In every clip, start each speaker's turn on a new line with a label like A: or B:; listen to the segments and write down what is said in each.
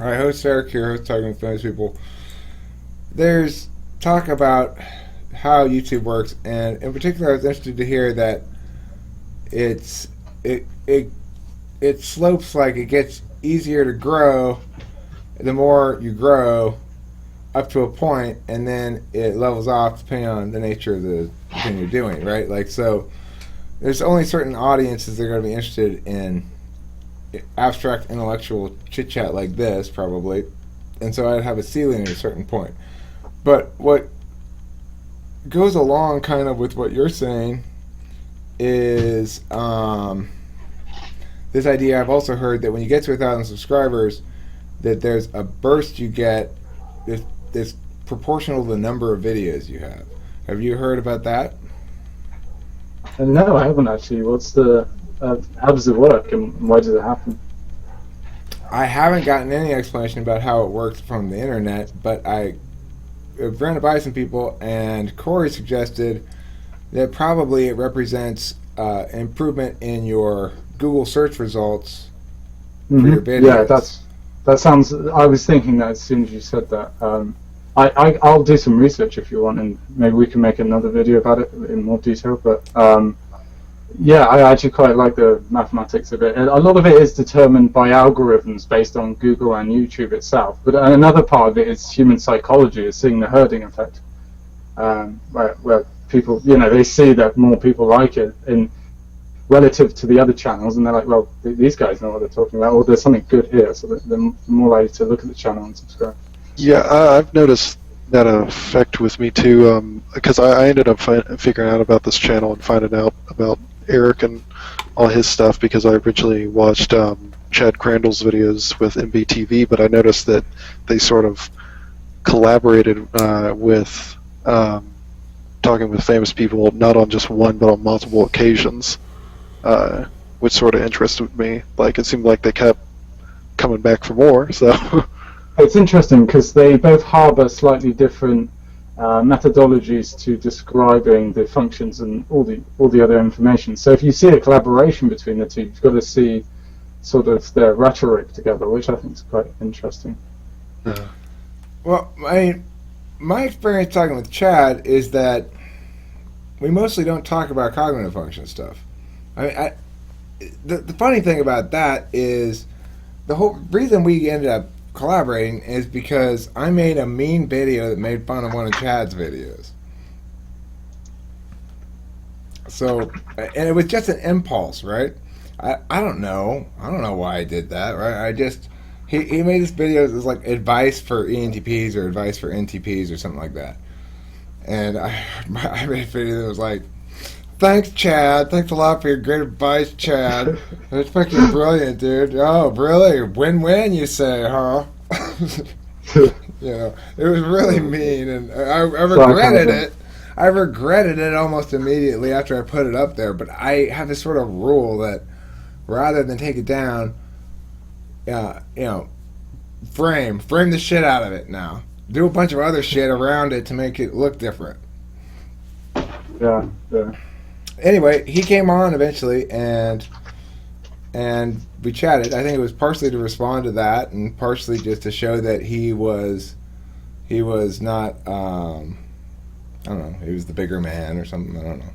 A: Hi, host Eric here, host talking with famous people. There's talk about how YouTube works, and in particular, I was interested to hear that it's it it it slopes, like it gets easier to grow the more you grow up to a point, and then it levels off depending on the nature of the thing you're doing, right? Like so, there's only certain audiences that are going to be interested in abstract intellectual chit chat like this, probably, and so I'd have a ceiling at a certain point. But what goes along kind of with what you're saying is this idea. I've also heard that when you get to 1,000 subscribers, that there's a burst you get that's proportional to the number of videos you have. Have you heard about that?
B: No, I haven't actually. How does it work and why does it happen?
A: I haven't gotten any explanation about how it works from the internet, but I ran it by some people, and Corey suggested that probably it represents improvement in your Google search results for your videos.
B: Yeah, that sounds. I was thinking that as soon as you said that. I'll do some research if you want, and maybe we can make another video about it in more detail. But yeah, I actually quite like the mathematics of it. And a lot of it is determined by algorithms based on Google and YouTube itself. But another part of it is human psychology, is seeing the herding effect, where people, they see that more people like it in relative to the other channels, and they're like, well, these guys know what they're talking about, or there's something good here, so they're more likely to look at the channel and subscribe.
C: Yeah, I've noticed that effect with me too, because I ended up figuring out about this channel and finding out about Eric and all his stuff because I originally watched Chad Crandall's videos with MBTV, but I noticed that they sort of collaborated with talking with famous people, not on just one, but on multiple occasions, which sort of interested me. Like, it seemed like they kept coming back for more, so...
B: It's interesting because they both harbor slightly different methodologies to describing the functions and all the other information. So if you see a collaboration between the two, you've got to see sort of their rhetoric together, which I think is quite interesting.
A: Well, I mean, my experience talking with Chad is that we mostly don't talk about cognitive function stuff. I mean, the funny thing about that is the whole reason we ended up collaborating is because I made a mean video that made fun of one of Chad's videos. So, and it was just an impulse, right? I don't know why I did that, right? He made this video that was like advice for ENTPs or advice for NTPs or something like that. And I made a video that was like, thanks, Chad. Thanks a lot for your great advice, Chad. It's fucking brilliant, dude. Oh, really? Win-win, you say, huh? It was really mean, and I regretted it. I regretted it almost immediately after I put it up there, but I have this sort of rule that rather than take it down, frame the shit out of it now. Do a bunch of other shit around it to make it look different.
B: Yeah.
A: Anyway, he came on eventually, and we chatted. I think it was partially to respond to that, and partially just to show that he was not. I don't know. He was the bigger man or something. I don't know.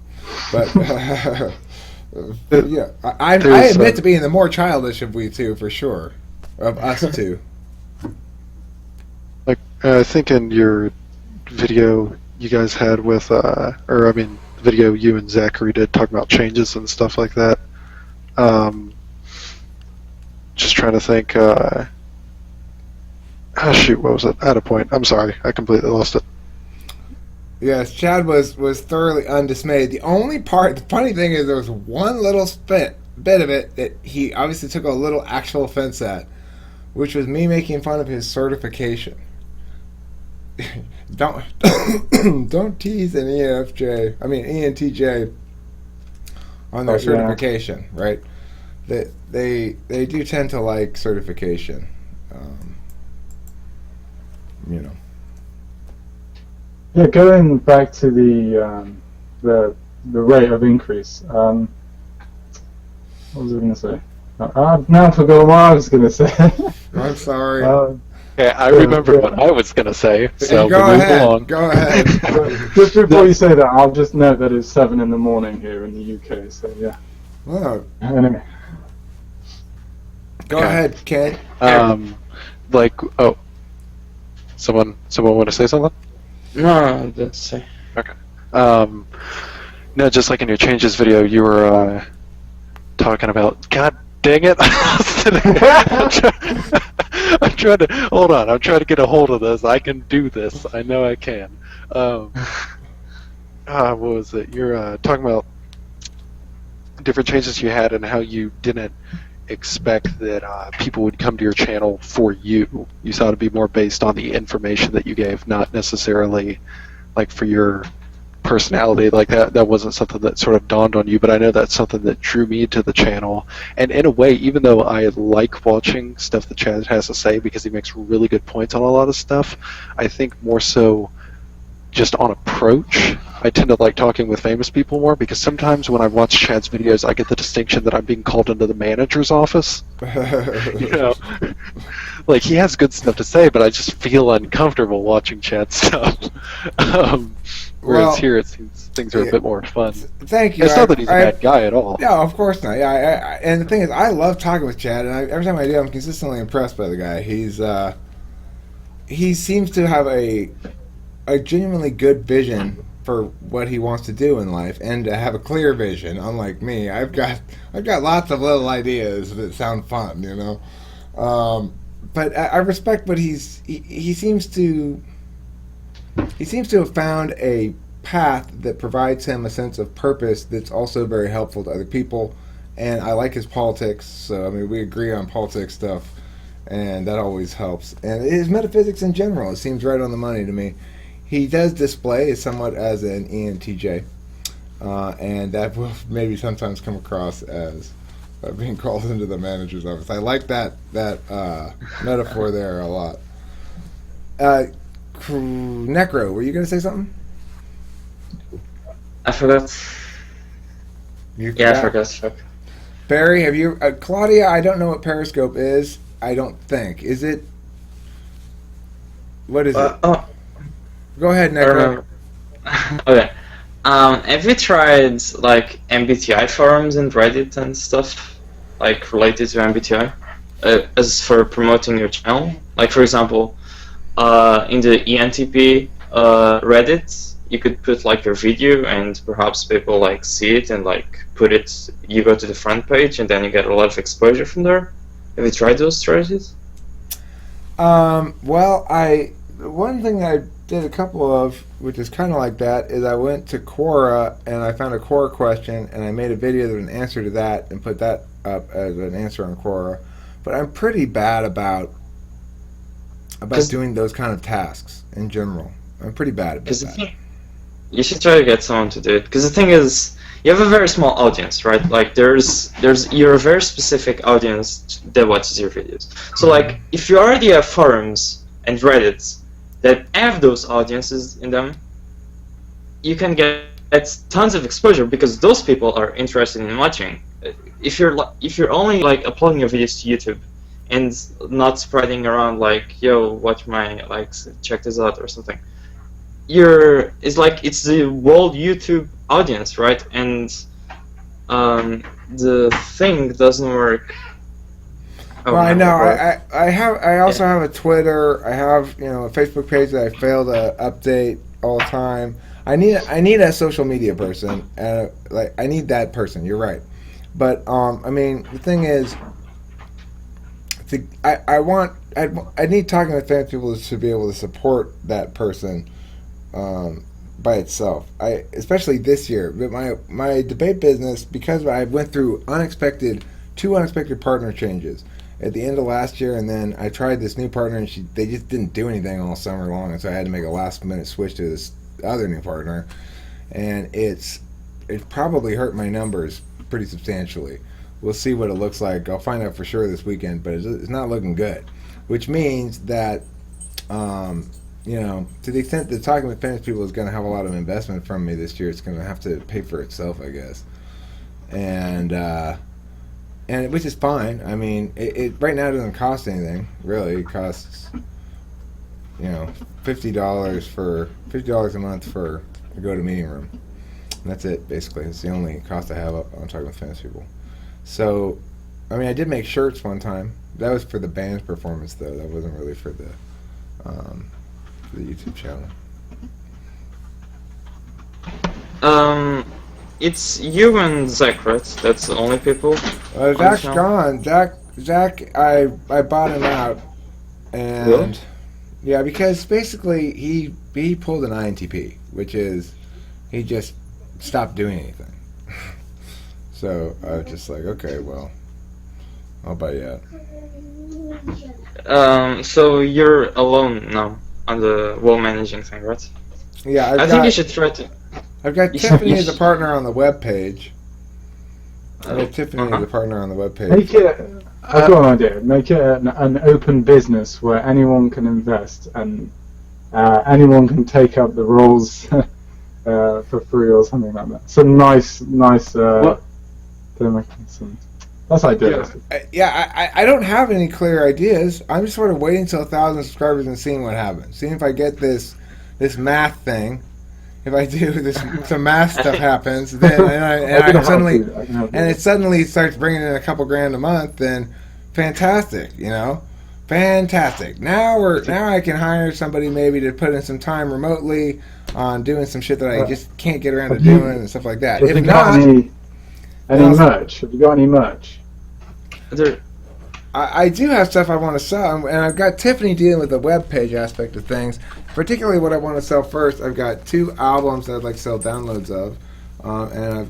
A: But yeah, I admit to being the more childish of we two for sure, of us two.
C: Like, I think in your video you guys had with, video you and Zachary did talking about changes and stuff like that. Just trying to think. Shoot, what was it? I had a point. I'm sorry, I completely lost it.
A: Yes, Chad was thoroughly undismayed. The funny thing is, there was one little bit of it that he obviously took a little actual offense at, which was me making fun of his certification. Don't tease an ENTJ on their certification, right? They do tend to like certification,
B: Yeah, going back to the rate of increase. What was I going to say? I've now forgot what I was going to say.
A: I'm sorry.
C: Okay, I remember what I was going to say, so
A: Go
C: we'll move
A: ahead.
C: along.
A: Go ahead.
B: Just before you say that, I'll just note that it's 7 in the morning here in the UK, so yeah.
A: Well,
B: Anyway.
A: go
C: Okay.
A: ahead, Kent.
C: Someone want to say something?
D: No, that's say.
C: No, just like in your changes video, you were talking about. God dang it! I'm trying to hold on. I'm trying to get a hold of this. I can do this. I know I can. What was it? You're talking about different changes you had and how you didn't expect that people would come to your channel for you. You thought it'd be more based on the information that you gave, not necessarily like for your personality. Like that wasn't something that sort of dawned on you, but I know that's something that drew me to the channel. And in a way, even though I like watching stuff that Chad has to say because he makes really good points on a lot of stuff, I think more so just on approach, I tend to like talking with famous people more, because sometimes when I watch Chad's videos, I get the distinction that I'm being called into the manager's office. You know, like he has good stuff to say, but I just feel uncomfortable watching Chad's stuff. Whereas here it seems things are a bit more fun.
A: Thank you.
C: It's not that he's a bad guy at all.
A: No, of course not. Yeah, and the thing is, I love talking with Chad, and every time I do, I'm consistently impressed by the guy. He seems to have a genuinely good vision for what he wants to do in life, and to have a clear vision. Unlike me, I've got lots of little ideas that sound fun, you know. But I respect what he seems to have found a path that provides him a sense of purpose that's also very helpful to other people. And I like his politics, so I mean we agree on politics stuff, and that always helps. And his metaphysics in general, it seems right on the money to me. He does display somewhat as an ENTJ, and that will maybe sometimes come across as being called into the manager's office. I like that metaphor there a lot. Necro, were you going to say something?
D: I forgot.
A: Yeah,
D: I forgot. Fuck.
A: Barry, have you... Claudia, I don't know what Periscope is. I don't think. Is it... What is it?
D: Oh,
A: Go ahead,
D: I
A: Necro.
D: remember. Okay. Have you tried like MBTI forums and Reddit and stuff like related to MBTI as for promoting your channel? Like for example, in the ENTP Reddit, you could put like your video and perhaps people like see it and like put it. You go to the front page and then you get a lot of exposure from there. Have you tried those strategies?
A: Well, one thing I did a couple of, which is kind of like that, is I went to Quora and I found a Quora question and I made a video with an answer to that and put that up as an answer on Quora. But I'm pretty bad about doing those kind of tasks in general. I'm pretty bad about that.
D: You should try to get someone to do it, because the thing is, you have a very small audience, right? Like you're a very specific audience that watches your videos. So like, if you already have forums and Reddits that have those audiences in them, you can get tons of exposure because those people are interested in watching. If you're only like uploading your videos to YouTube and not spreading around like, yo, watch my likes, check this out or something, it's the whole YouTube audience, right? And the thing doesn't work.
A: Well, I know. I also have a Twitter. I have a Facebook page that I fail to update all the time. I need a social media person. I need that person. You're right. But I mean, the thing is, I need talking to famous people to be able to support that person by itself. Especially this year, but my debate business, because I went through two unexpected partner changes at the end of last year, and then I tried this new partner, and they just didn't do anything all summer long, and so I had to make a last-minute switch to this other new partner, and it probably hurt my numbers pretty substantially. We'll see what it looks like. I'll find out for sure this weekend, but it's not looking good, which means that to the extent that talking with famous people is going to have a lot of investment from me this year, it's going to have to pay for itself, I guess. And and which is fine. I mean, it right now doesn't cost anything really. It costs $50 a month for a GoToMeeting room. And that's it basically. It's the only cost I have on talking with famous people. So, I mean, I did make shirts one time. That was for the band's performance though. That wasn't really for the YouTube channel.
D: It's you and Zach, right? That's the only people.
A: Zach's gone. Zach, I bought him out, and
D: Really?
A: yeah, because basically he pulled an INTP, which is he just stopped doing anything. So I was just like, okay, well, I'll buy you out.
D: So you're alone now on the wall managing thing, right?
A: Yeah,
D: I think you should try to.
A: I've got
D: you
A: Tiffany as a
D: should-
A: partner on the web page. I've got Tiffany as a partner on the web page.
B: Make it. I've got an idea. Make it an open business where anyone can invest and anyone can take up the roles for free or something like that. Some nice. That's ideal.
A: I don't have any clear ideas. I'm just sort of waiting till 1,000 subscribers and seeing what happens. Seeing if I get this math thing. If I do this, some math stuff happens, then it suddenly starts bringing in a couple grand a month, then fantastic, fantastic. Now I can hire somebody maybe to put in some time remotely on doing some shit that I just can't get around to doing and stuff like that.
B: Have you got any merch? Have you got any merch?
A: I do have stuff I want to sell, and I've got Tiffany dealing with the web page aspect of things. Particularly what I want to sell first, I've got 2 albums that I'd like to sell downloads of, and I've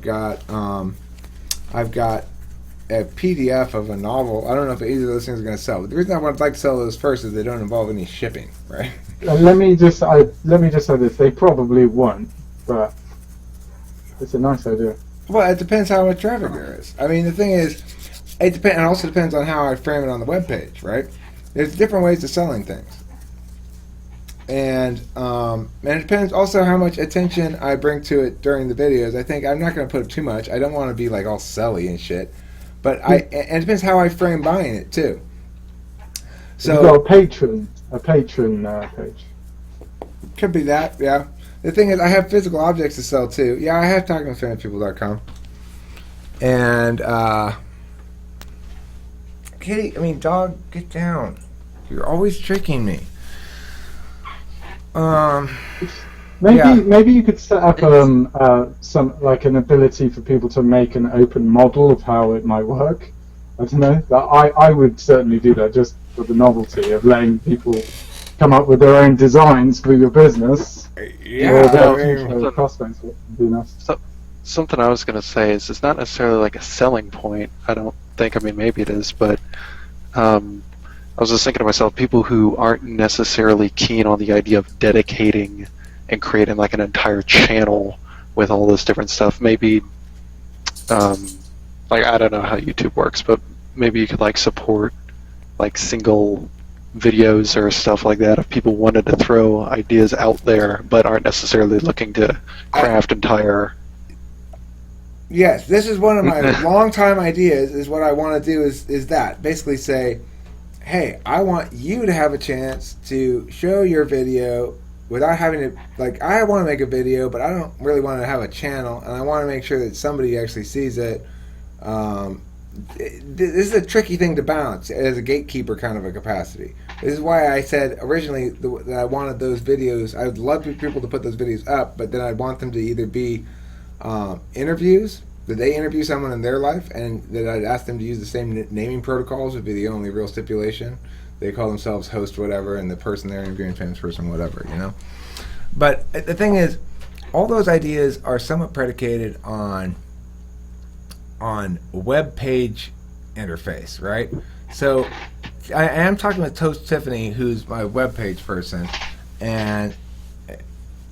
A: got a PDF of a novel. I don't know if either of those things are going to sell, but the reason I would like to sell those first is they don't involve any shipping, right?
B: Let me just say this: they probably won't, but it's a nice idea.
A: Well, it depends how much traffic there is. I mean, the thing is, it also depends on how I frame it on the web page, right? There's different ways of selling things. And it depends also how much attention I bring to it during the videos. I think I'm not going to put up too much. I don't want to be like all selly and shit. But and it depends how I frame buying it too. So
B: you've got a Patreon page.
A: Could be that, yeah. The thing is, I have physical objects to sell too. Yeah, I have talkingwithfamouspeople.com. And Kitty, dog, get down. You're always tricking me.
B: Maybe you could set up some like an ability for people to make an open model of how it might work. I don't know. I would certainly do that just for the novelty of letting people come up with their own designs for your business.
C: Yeah,
B: prospects would be nice.
C: Something I was going to say is it's not necessarily like a selling point. I don't think. Maybe it is, but I was just thinking to myself, people who aren't necessarily keen on the idea of dedicating and creating like an entire channel with all this different stuff, maybe, like I don't know how YouTube works, but maybe you could like support like single videos or stuff like that if people wanted to throw ideas out there but aren't necessarily looking to craft entire.
A: Yes, this is one of my long-time ideas. Is what I want to do is that basically say, hey, I want you to have a chance to show your video without having to, like, I want to make a video, but I don't really want to have a channel, and I want to make sure that somebody actually sees it. This is a tricky thing to balance as a gatekeeper kind of a capacity. This is why I said originally that I wanted those videos. I would love people to put those videos up, but then I'd want them to either be interviews, that they interview someone in their life, and that I'd ask them to use the same naming protocols would be the only real stipulation. They call themselves host whatever, and the person they're interviewing famous person whatever, But the thing is, all those ideas are somewhat predicated on web page interface, right? So I am talking with Toast Tiffany, who's my web page person, and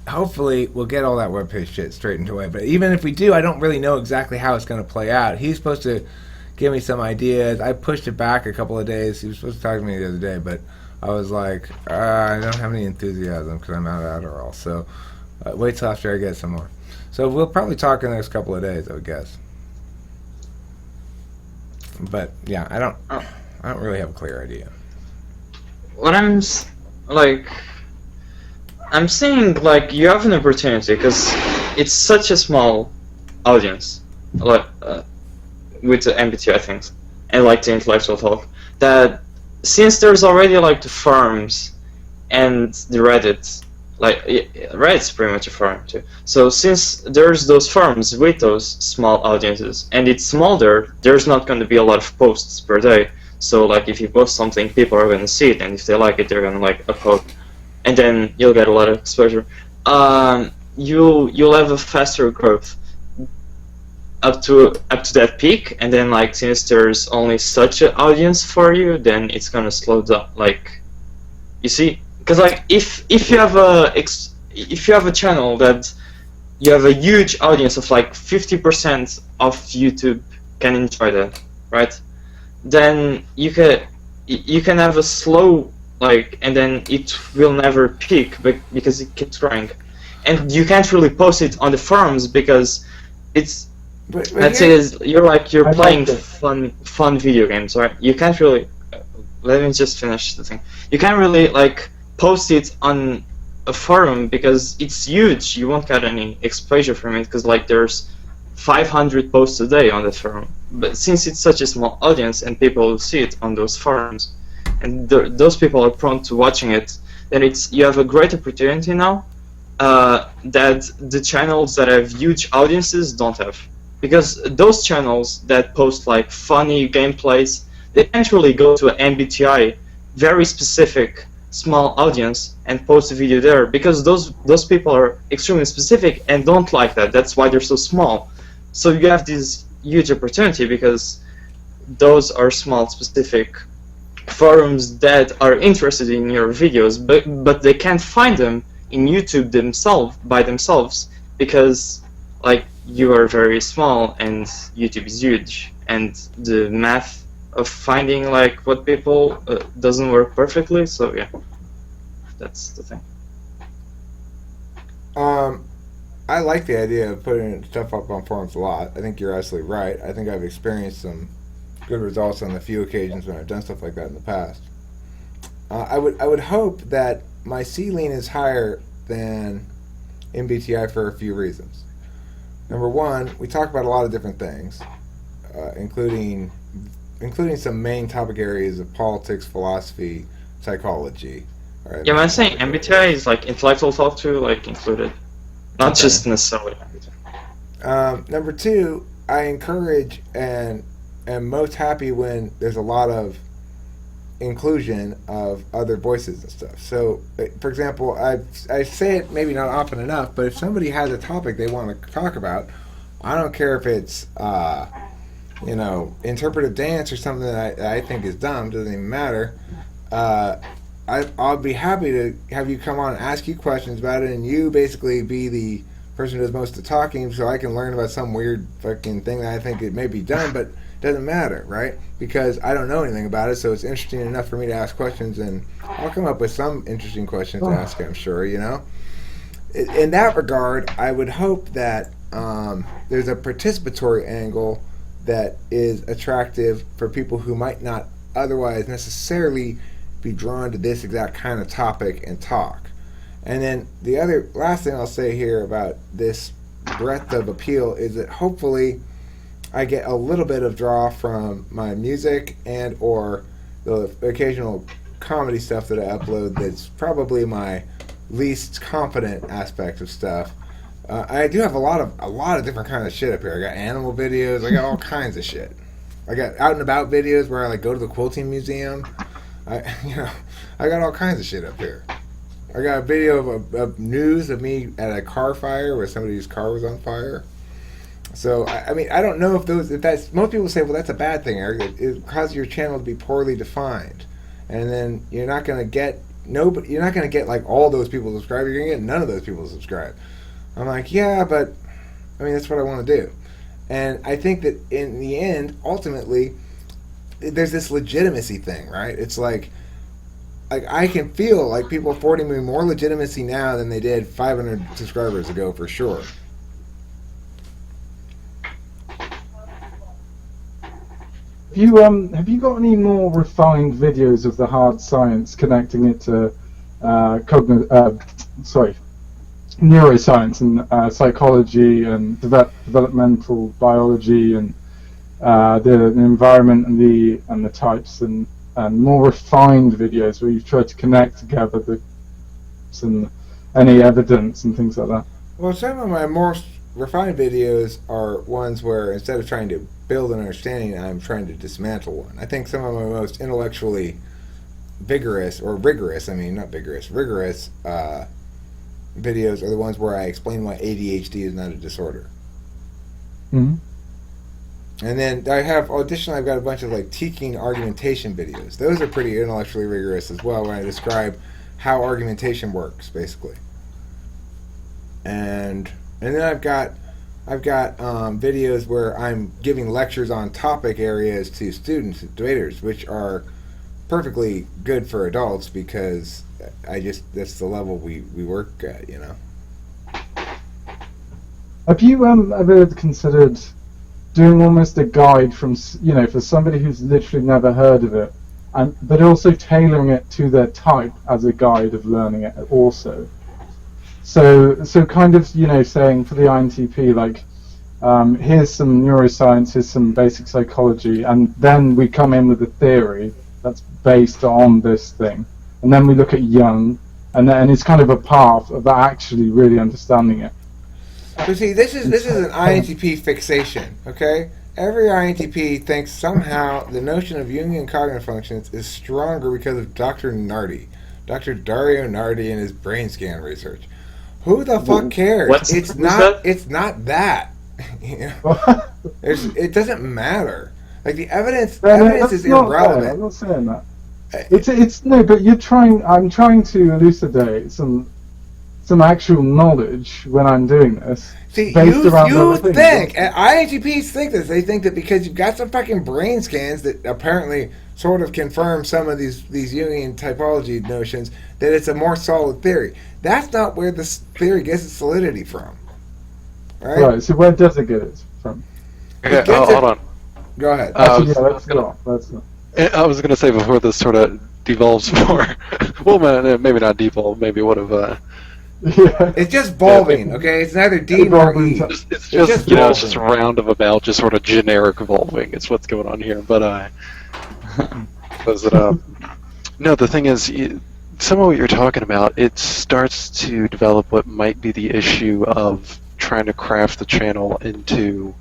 A: hopefully we'll get all that web page shit straightened away. But even if we do, I don't really know exactly how it's going to play out. He's supposed to give me some ideas. I pushed it back a couple of days. He was supposed to talk to me the other day, but I was like, I don't have any enthusiasm because I'm out of Adderall. So wait till after I get some more. So we'll probably talk in the next couple of days, I would guess. But yeah, I don't really have a clear idea.
D: What I'm saying, like, you have an opportunity because it's such a small audience, like with the MBTI things and like the intellectual talk, that since there's already like the forums and the Reddit, like Reddit's pretty much a forum too. So since there's those forums with those small audiences and it's smaller, there's not going to be a lot of posts per day. So like if you post something, people are going to see it, and if they like it, they're going to like upvote, and then you'll get a lot of exposure. You'll have a faster growth up to that peak, and then like since there's only such an audience for you, then it's gonna slow down. Like, you see, because like if you have a channel that you have a huge audience of like 50% of YouTube can enjoy that, right? Then you can have a slow, like, and then it will never peak because it keeps growing, and you can't really post it on the forums because it's let's say you're playing fun video games, right? You can't really let me just finish the thing. You can't really like post it on a forum because it's huge. You won't get any exposure from it because like there's 500 posts a day on the forum. But since it's such a small audience and people will see it on those forums, and those people are prone to watching it, then you have a great opportunity now that the channels that have huge audiences don't have. Because those channels that post like funny gameplays, they can't really go to an MBTI, very specific small audience, and post a video there because those people are extremely specific and don't like that. That's why they're so small. So you have this huge opportunity because those are small specific forums that are interested in your videos, but they can't find them in YouTube by themselves because like you are very small and YouTube is huge, and the math of finding like what people doesn't work perfectly. So yeah, that's the thing.
A: I like the idea of putting stuff up on forums a lot. I think you're absolutely right. I think I've experienced some good results on the few occasions when I've done stuff like that in the past. I would hope that my ceiling is higher than MBTI for a few reasons. Number one, we talk about a lot of different things, including some main topic areas of politics, philosophy, psychology. Right?
D: Yeah, I'm saying MBTI is like intellectual talk too, like included, not just necessarily MBTI.
A: Number two, I encourage and am most happy when there's a lot of inclusion of other voices and stuff. So, for example, I say it maybe not often enough, but if somebody has a topic they want to talk about, I don't care if it's interpretive dance or something that I think is dumb, doesn't even matter. I'll be happy to have you come on and ask you questions about it, and you basically be the person who does most of the talking, so I can learn about some weird fucking thing that I think it may be dumb, but doesn't matter, right? Because I don't know anything about it, so it's interesting enough for me to ask questions, and I'll come up with some interesting questions to ask, I'm sure, you know? In that regard, I would hope that there's a participatory angle that is attractive for people who might not otherwise necessarily be drawn to this exact kind of topic and talk. And then the last thing I'll say here about this breadth of appeal is that hopefully I get a little bit of draw from my music and or the occasional comedy stuff that I upload that's probably my least confident aspect of stuff. I do have a lot of different kinds of shit up here. I got animal videos, I got all kinds of shit. I got out and about videos where I like go to the quilting museum. I got all kinds of shit up here. I got a video of news of me at a car fire where somebody's car was on fire. So I mean, I don't know if that's most people say, well, that's a bad thing, Eric. It causes your channel to be poorly defined, and then you're not going to get like all those people subscribe. You're going to get none of those people to subscribe. I'm like, yeah, but I mean, that's what I want to do, and I think that in the end, ultimately, there's this legitimacy thing, right? It's like I can feel like people are affording me more legitimacy now than they did 500 subscribers ago, for sure.
B: Have you got any more refined videos of the hard science connecting it to neuroscience and psychology and developmental biology and the environment and the types and more refined videos where you've tried to connect together any evidence and things like that?
A: Well, some of my most refined videos are ones where instead of trying to build an understanding, I'm trying to dismantle one. I think some of my most intellectually rigorous videos are the ones where I explain why ADHD is not a disorder.
B: Mm-hmm.
A: And then additionally, I've got a bunch of like teaching argumentation videos. Those are pretty intellectually rigorous as well, when I describe how argumentation works, basically. And then I've got videos where I'm giving lectures on topic areas to students, debaters, which are perfectly good for adults because that's the level we work at, you know.
B: Have you ever considered doing almost a guide from, for somebody who's literally never heard of it, but also tailoring it to their type as a guide of learning it also? So kind of, saying for the INTP, like, here's some neuroscience, here's some basic psychology, and then we come in with a theory that's based on this thing. And then we look at Jung, and it's kind of a path of actually really understanding it.
A: So see, this is an INTP fixation, okay? Every INTP thinks somehow the notion of Jungian cognitive functions is stronger because of Dr. Dario Nardi and his brain scan research. Who the fuck cares? It's not that. It doesn't matter. Like the evidence is irrelevant.
B: I'm not saying that. But I'm trying to elucidate some actual knowledge when I'm doing this.
A: See, you think, and INTPs think this. They think that because you've got some fucking brain scans that apparently sort of confirm some of these Jungian typology notions, that it's a more solid theory. That's not where this theory gets its solidity from.
B: Right, so where does it get it from?
C: Okay, hold on.
A: Go ahead.
B: Let's go.
C: I was going to say before this sort of devolves more, well, maybe not devolve, maybe it would have...
A: It's just evolving, okay? It's neither D nor E.
C: It's just it's just roundabout, just sort of generic evolving. It's what's going on here. But no, the thing is, some of what you're talking about, it starts to develop what might be the issue of trying to craft the channel into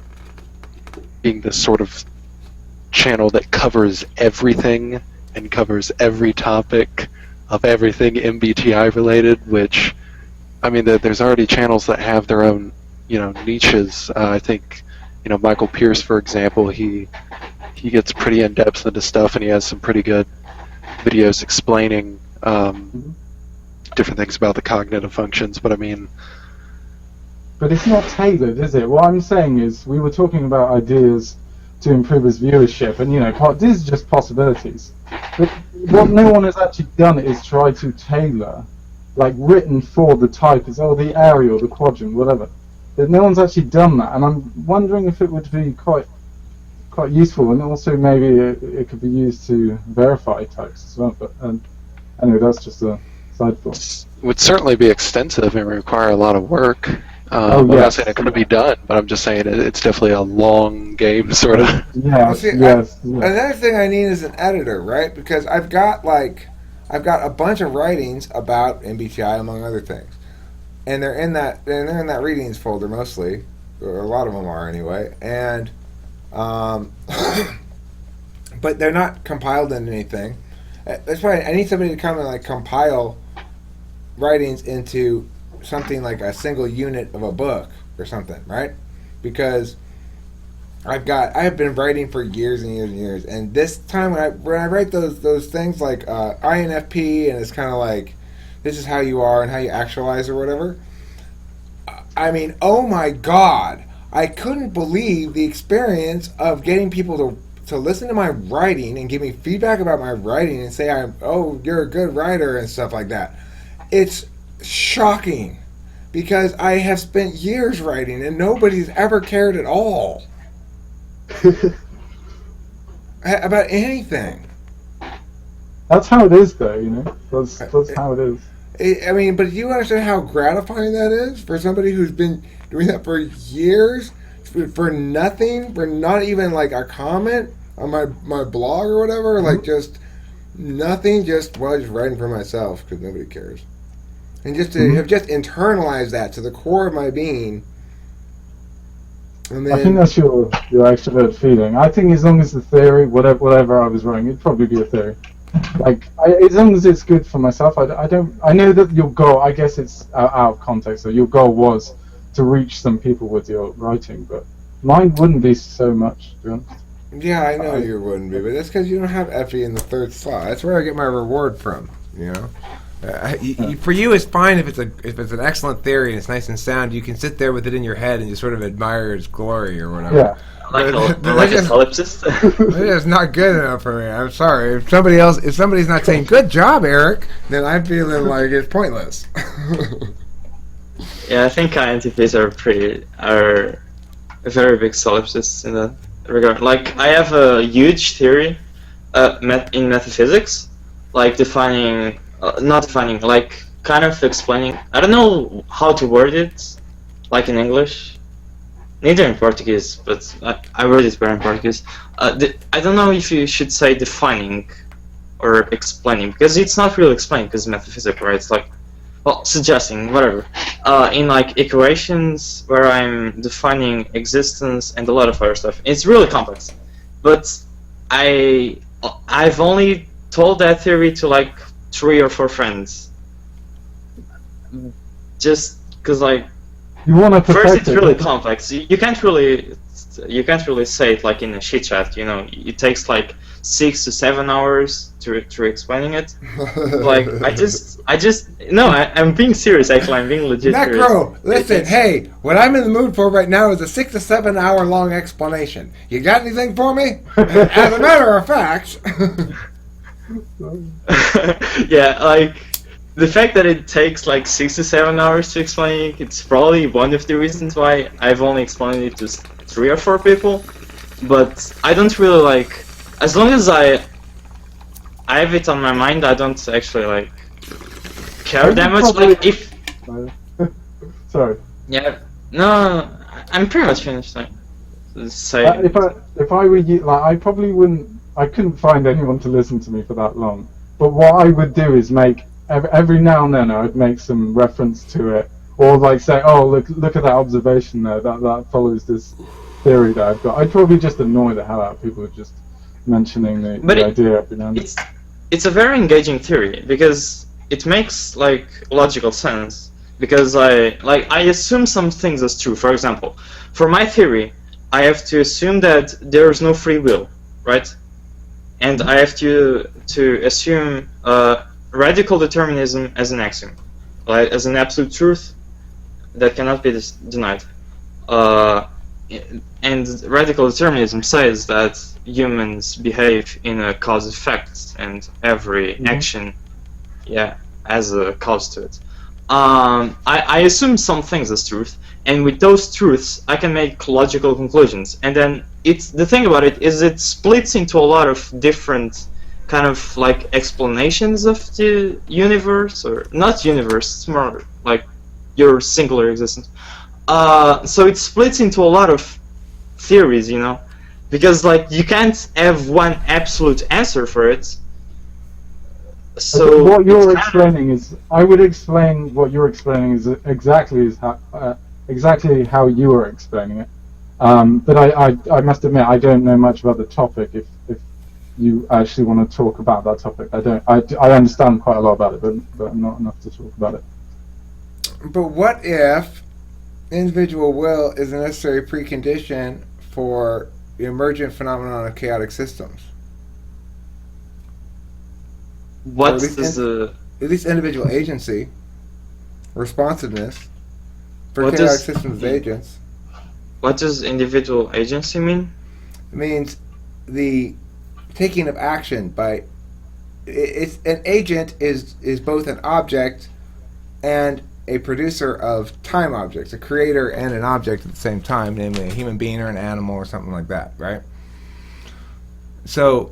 C: being this sort of channel that covers everything and covers every topic of everything MBTI related, which, I mean, there's already channels that have their own, niches. I think, Michael Pierce, for example, he gets pretty in-depth into stuff, and he has some pretty good videos explaining different things about the cognitive functions, but I mean...
B: But it's not tailored, is it? What I'm saying is, we were talking about ideas to improve his viewership, and, these are just possibilities. But what no one has actually done is try to tailor, like written for the type, the area or the quadrant, whatever. But no one's actually done that, and I'm wondering if it would be quite useful, and also maybe it could be used to verify types as well. But anyway, that's just a side thought.
C: It would certainly be extensive and require a lot of work. I'm not saying it couldn't be done, but I'm just saying it's definitely a long game, sort of.
B: Yes.
A: Another thing I need is an editor, right? Because I've got a bunch of writings about MBTI, among other things, and they're in that readings folder mostly, or a lot of them are anyway, and but they're not compiled into anything. That's why I need somebody to come and like compile writings into something like a single unit of a book or something, right? Because I have been writing for years and years and years, and this time when I write those things like INFP, and it's kind of like this is how you are and how you actualize or whatever. I mean, oh my God, I couldn't believe the experience of getting people to listen to my writing and give me feedback about my writing and say you're a good writer and stuff like that. It's shocking because I have spent years writing and nobody's ever cared at all. about anything.
B: That's how it is, though. You know, that's how it is.
A: I mean, but do you understand how gratifying that is for somebody who's been doing that for years, for nothing, for not even like a comment on my blog or whatever, like just nothing, just writing for myself because nobody cares, and just to have just internalized that to the core of my being. And then,
B: I think that's your extrovert feeling. I think as long as the theory, whatever I was writing, it'd probably be a theory. Like, as long as it's good for myself, I know that your goal, I guess it's out of context, so your goal was to reach some people with your writing, but mine wouldn't be so much, to be honest.
A: yeah, I know you wouldn't be, but that's because you don't have Effie in the third slot. That's where I get my reward from, you know. For you, it's fine if it's an excellent theory and it's nice and sound. You can sit there with it in your head and just sort of admire its glory or whatever.
B: Yeah.
D: Like a solipsist.
A: It's not good enough for me. I'm sorry. If somebody's not saying "Good job, Eric," then I'm feeling like it's pointless.
D: Yeah, I think INTPs are very big solipsists in that regard. Like, I have a huge theory in metaphysics, like like kind of explaining. I don't know how to word it, like in English, neither in Portuguese, but I word it better in Portuguese. I don't know if you should say defining or explaining, because it's not really explaining, because metaphysics, right? It's like, well, suggesting, whatever. In like equations where I'm defining existence and a lot of other stuff. It's really complex. But I've only told that theory to like 3 or 4 friends. Just because, like,
B: You want to perfect
D: first, it's really complex. You can't really say it like in a chit chat. You know, it takes like 6 to 7 hours to explaining it. Like, I'm being serious. Actually, I'm being legit serious.
A: Necro, listen, hey, what I'm in the mood for right now is a 6 to 7 hour long explanation. You got anything for me? As a matter of fact.
D: Yeah, like, the fact that it takes like 6 to 7 hours to explain it, it's probably one of the reasons why I've only explained it to 3 or 4 people. But I don't really like, as long as I have it on my mind, I don't actually like care that much. Like, if
B: Sorry.
D: yeah, no, I'm pretty much finished. Like,
B: If I were you, like, I probably wouldn't. I couldn't find anyone to listen to me for that long. But what I would do is make every now and then I'd make some reference to it, or like say, oh, look at that observation there. That follows this theory that I've got. I'd probably just annoy the hell out of people just mentioning the idea every now and then.
D: It's a very engaging theory because it makes like logical sense. Because I assume some things as true. For example, for my theory, I have to assume that there is no free will, right? And I have to assume radical determinism as an axiom, like as an absolute truth that cannot be denied. And radical determinism says that humans behave in a cause-effect, and every action, has a cause to it. I assume some things as truth, and with those truths, I can make logical conclusions. And then the thing about it is it splits into a lot of different kind of like explanations of the universe, or not universe, it's more like your singular existence. So it splits into a lot of theories, you know, because like you can't have one absolute answer for it. So
B: what you're explaining is, I would explain what you're explaining is exactly how you are explaining it. But I must admit I don't know much about the topic. If you actually want to talk about that topic, I understand quite a lot about it, but not enough to talk about it.
A: But what if individual will is a necessary precondition for the emergent phenomenon of chaotic systems?
D: What
A: does at least individual agency, responsiveness for chaotic systems agents?
D: What does individual agency mean?
A: It means the taking of action by. It's an agent is both an object and a producer of time objects, a creator and an object at the same time, namely a human being or an animal or something like that, right? So,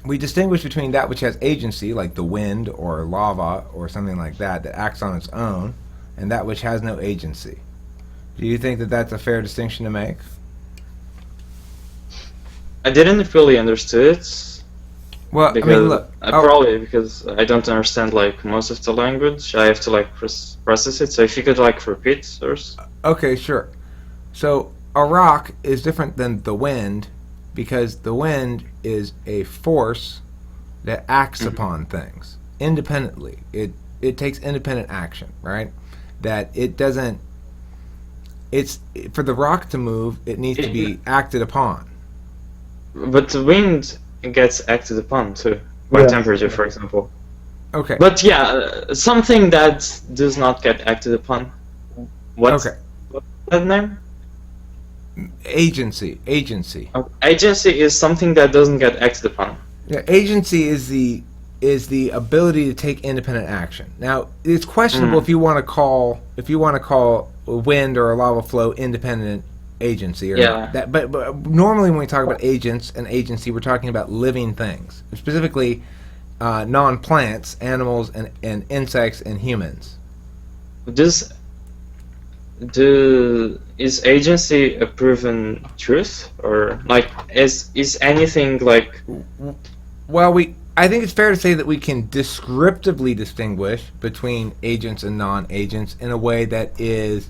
A: we distinguish between that which has agency, like the wind or lava or something like that, that acts on its own, and that which has no agency. Do you think that that's a fair distinction to make?
D: I didn't fully understood it.
A: Well,
D: Because
A: I mean, look.
D: probably because I don't understand like most of the language, I have to like process it. So if you could like repeat first.
A: Okay, sure. So a rock is different than the wind because the wind is a force that acts upon things independently. It takes independent action, right? That it doesn't. It's for the rock to move. It needs to be acted upon.
D: But the wind gets acted upon too, by
B: Yes.
D: temperature, for example.
A: Okay.
D: But yeah, something that does not get acted upon. What's
A: Okay.
D: that name?
A: Agency.
D: Agency is something that doesn't get acted upon.
A: Yeah, agency is the ability to take independent action. Now, it's questionable if you want to call a wind or a lava flow independent agency or
D: Yeah.
A: that. But normally when we talk about agents and agency, we're talking about living things, specifically non-plants, animals, and insects and humans.
D: Is agency a proven truth, or like is anything like?
A: Well, I think it's fair to say that we can descriptively distinguish between agents and non-agents in a way that is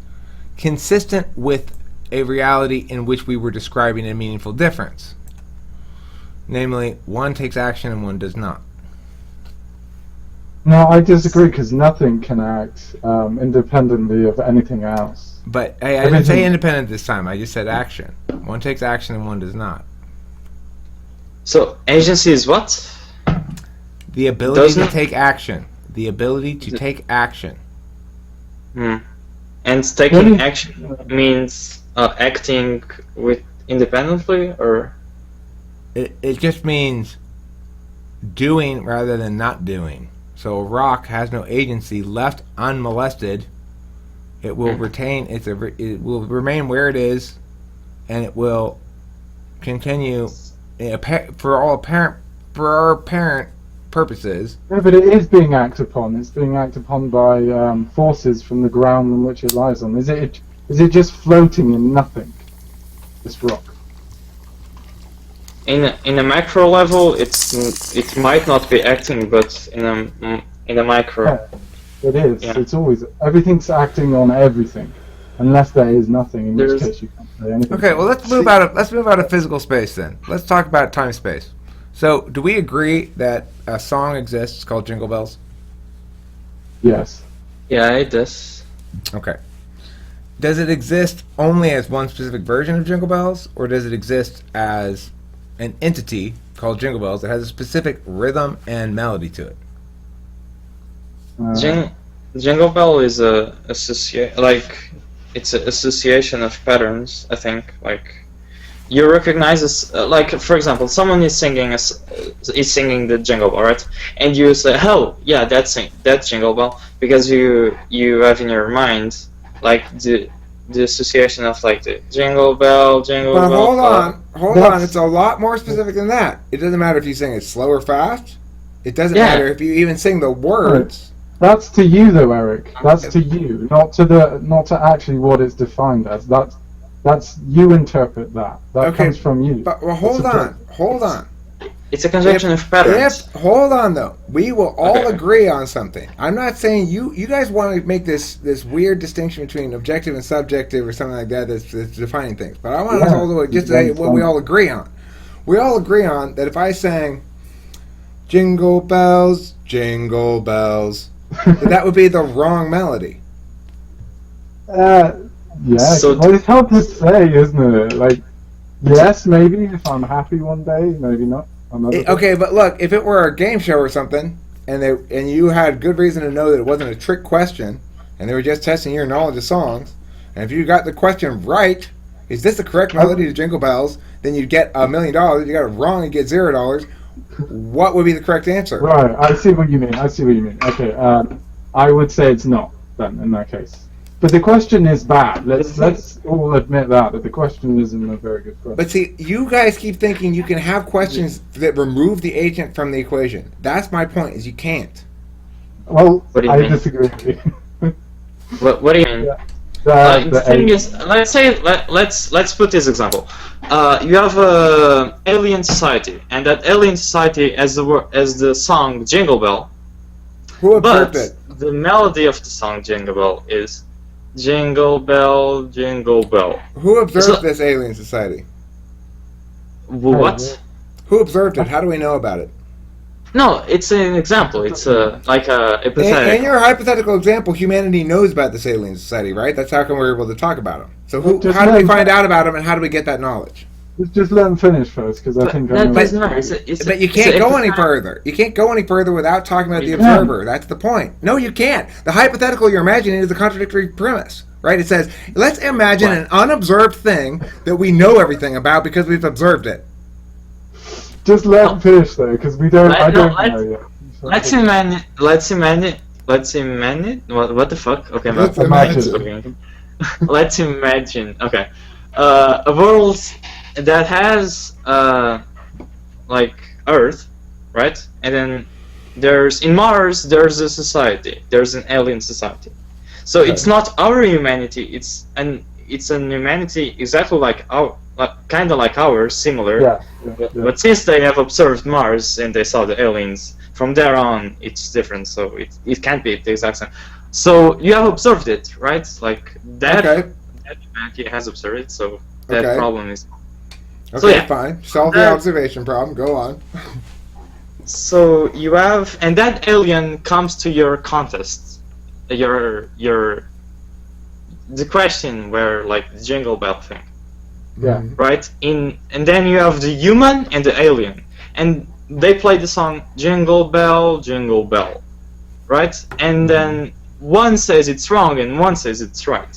A: consistent with a reality in which we were describing a meaningful difference. Namely, one takes action and one does not.
B: No, I disagree because nothing can act independently of anything else.
A: But hey, I didn't say independent this time. I just said action. One takes action and one does not.
D: So agency is what?
A: The ability to
D: Doesn't-
A: take action. The ability to take action.
D: And taking action means acting with independently, or
A: It just means doing rather than not doing. So a rock has no agency. Left unmolested, it will retain it will remain where it is, and it will continue for our apparent purposes.
B: No, but it is being acted upon. It's being acted upon by forces from the ground on which it lies on. Is it just floating in nothing? This rock.
D: in a macro level, it might not be acting, but in a micro.
B: Yeah, it is.
D: Yeah.
B: It's always everything's acting on everything, unless there is nothing. In which case you can't say anything.
A: Okay, well let's move out of physical space then. Let's talk about time space. So, do we agree that a song exists called Jingle Bells?
B: Yes.
D: Yeah, it does.
A: Okay. Does it exist only as one specific version of Jingle Bells, or does it exist as an entity called Jingle Bells that has a specific rhythm and melody to it?
D: Jingle Bell is it's an association of patterns. I think you recognize this, for example, someone is singing the Jingle Bell, right? And you say, "Oh, yeah, that's Jingle Bell," because you have in your mind the association of the Jingle Bell, Jingle
A: But
D: Bell.
A: hold on. It's a lot more specific than that. It doesn't matter if you sing it slow or fast. It doesn't matter if you even sing the words.
B: That's to you, though, Eric. That's to you, not to actually what it's defined as. That's you interpret that. That comes from you.
A: But hold on.
D: It's a conjunction of patterns.
A: Hold on though. We will all agree on something. I'm not saying you guys want to make this weird distinction between objective and subjective or something like that that's defining things. But I want us all to just say what we all agree on. We all agree on that if I sang Jingle Bells, Jingle Bells, that would be the wrong melody.
B: Yeah.
D: So
B: Well, it's hard to say, isn't it? Yes, maybe if I'm happy one day, maybe not.
A: Okay, but look, if it were a game show or something, and you had good reason to know that it wasn't a trick question, and they were just testing your knowledge of songs, and if you got the question right, is this the correct melody to Jingle Bells? Then you'd get $1 million. You got it wrong, you get $0. What would be the correct answer?
B: Right, I see what you mean. Okay, I would say it's not then in that case. But the question is bad. Let's all admit that the question isn't a very good question.
A: But see, you guys keep thinking you can have questions that remove the agent from the equation. That's my point, is you can't.
B: Well,
D: What do you
B: I
D: mean?
B: disagree with you.
D: What do you mean?
B: Yeah.
D: The thing is, let's put this example. You have a alien society, and that alien society as the song Jingle Bell.
A: Who observed
D: But
A: it?
D: the melody of the song Jingle Bell is Jingle Bell, Jingle Bell.
A: Who observed
D: So-
A: this alien society?
D: What?
A: Who observed it? How do we know about it?
D: No, it's an example. It's like a
A: In
D: hypothetical.
A: your hypothetical example, humanity knows about this alien society, right? That's how come we're able to talk about them. So
B: Just
A: how do we
B: let him-
A: find out about them, and how do we get that knowledge?
B: Just let them finish first, because I think I
D: That
B: know.
D: doesn't matter.
A: But you can't go any further. You can't go any further without talking about the
B: You
A: observer. That's the point. No, you can't. The hypothetical you're imagining is a contradictory premise, right? It says, let's imagine an unobserved thing that we know everything about because we've observed it.
B: Just let them finish though, because we don't. I don't
D: let's-
B: know yet.
D: Let's imagine. What the fuck? Okay,
A: Let's
B: imagine.
D: okay. Let's imagine. Okay, a world that has like Earth, right? And then in Mars there's a society. There's an alien society. So it's not our humanity. It's an humanity exactly like kind of like ours, similar.
B: Yeah.
D: But since they have observed Mars and they saw the aliens, from there on it's different. So it can't be the exact same. So you have observed it, right? Like that.
A: Okay.
D: That humanity has observed it. So that
A: Okay.
D: problem is.
A: Okay,
D: So, yeah.
A: fine. Solve the observation problem. Go on.
D: So you have, and that alien comes to your contest, the question where like the Jingle Bell thing,
B: Yeah.
D: right? And then you have the human and the alien, and they play the song Jingle Bell, Jingle Bell, right? And then one says it's wrong and one says it's right.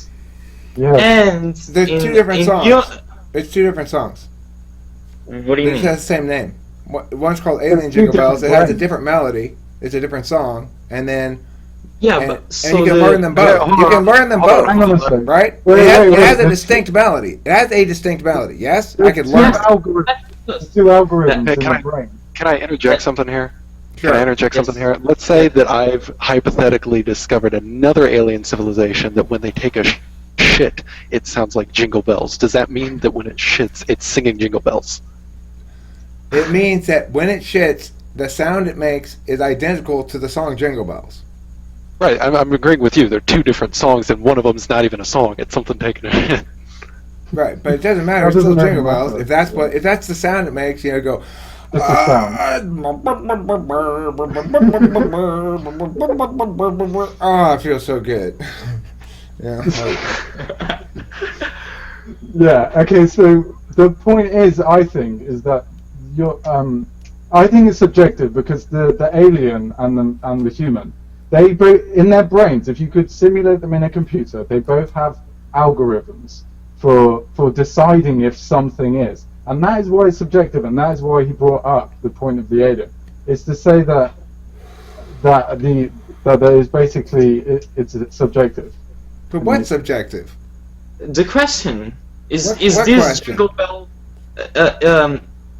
B: Yeah.
D: And
A: There's two different songs. It's two different songs.
D: What do you
A: It
D: mean?
A: has the same name. One's called Alien
B: There's two
A: Jingle Bells. It
B: different
A: has a
B: brands.
A: different melody. It's a different song. And then
D: Yeah,
A: and,
D: but
A: and
D: so
A: you can
D: the-
A: learn them both.
B: hold
A: You
B: on.
A: can learn them
B: Hold on,
A: both.
B: hang on a second.
A: Right?
B: Wait,
A: it has,
B: wait,
A: it has a
B: wait.
A: distinct melody. It has a distinct melody. Yes? I
B: There's
A: could
B: two
A: learn it.
B: two algorithms
C: Hey,
B: in
C: can
B: the
C: I-
B: brain.
C: Can I interject something here?
A: Sure.
C: Can I interject
D: Yes.
C: something here? Let's say that I've hypothetically discovered another alien civilization that when they take a shit, it sounds like jingle bells. Does that mean that when it shits, it's singing jingle bells?
A: It means that when it shits, the sound it makes is identical to the song Jingle Bells.
C: Right, I'm agreeing with you. They're two different songs, and one of them's not even a song. It's something taking a shit.
A: Right, but it doesn't matter.
B: That
A: It's still
B: doesn't
A: Jingle
B: matter.
A: Bells. If that's the sound it makes, you know, go.
B: Just the sound.
A: Oh, it feels so good. Yeah.
B: Yeah. Okay. So the point is, I think, is that I think it's subjective because the alien and the human, they both in their brains. If you could simulate them in a computer, they both have algorithms for deciding if something is, and that is why it's subjective, and that is why he brought up the point of the alien. It's to say that there is basically it's subjective.
A: But what's subjective?
D: The question is:
A: What
D: this
A: question?
D: Jingle Bell,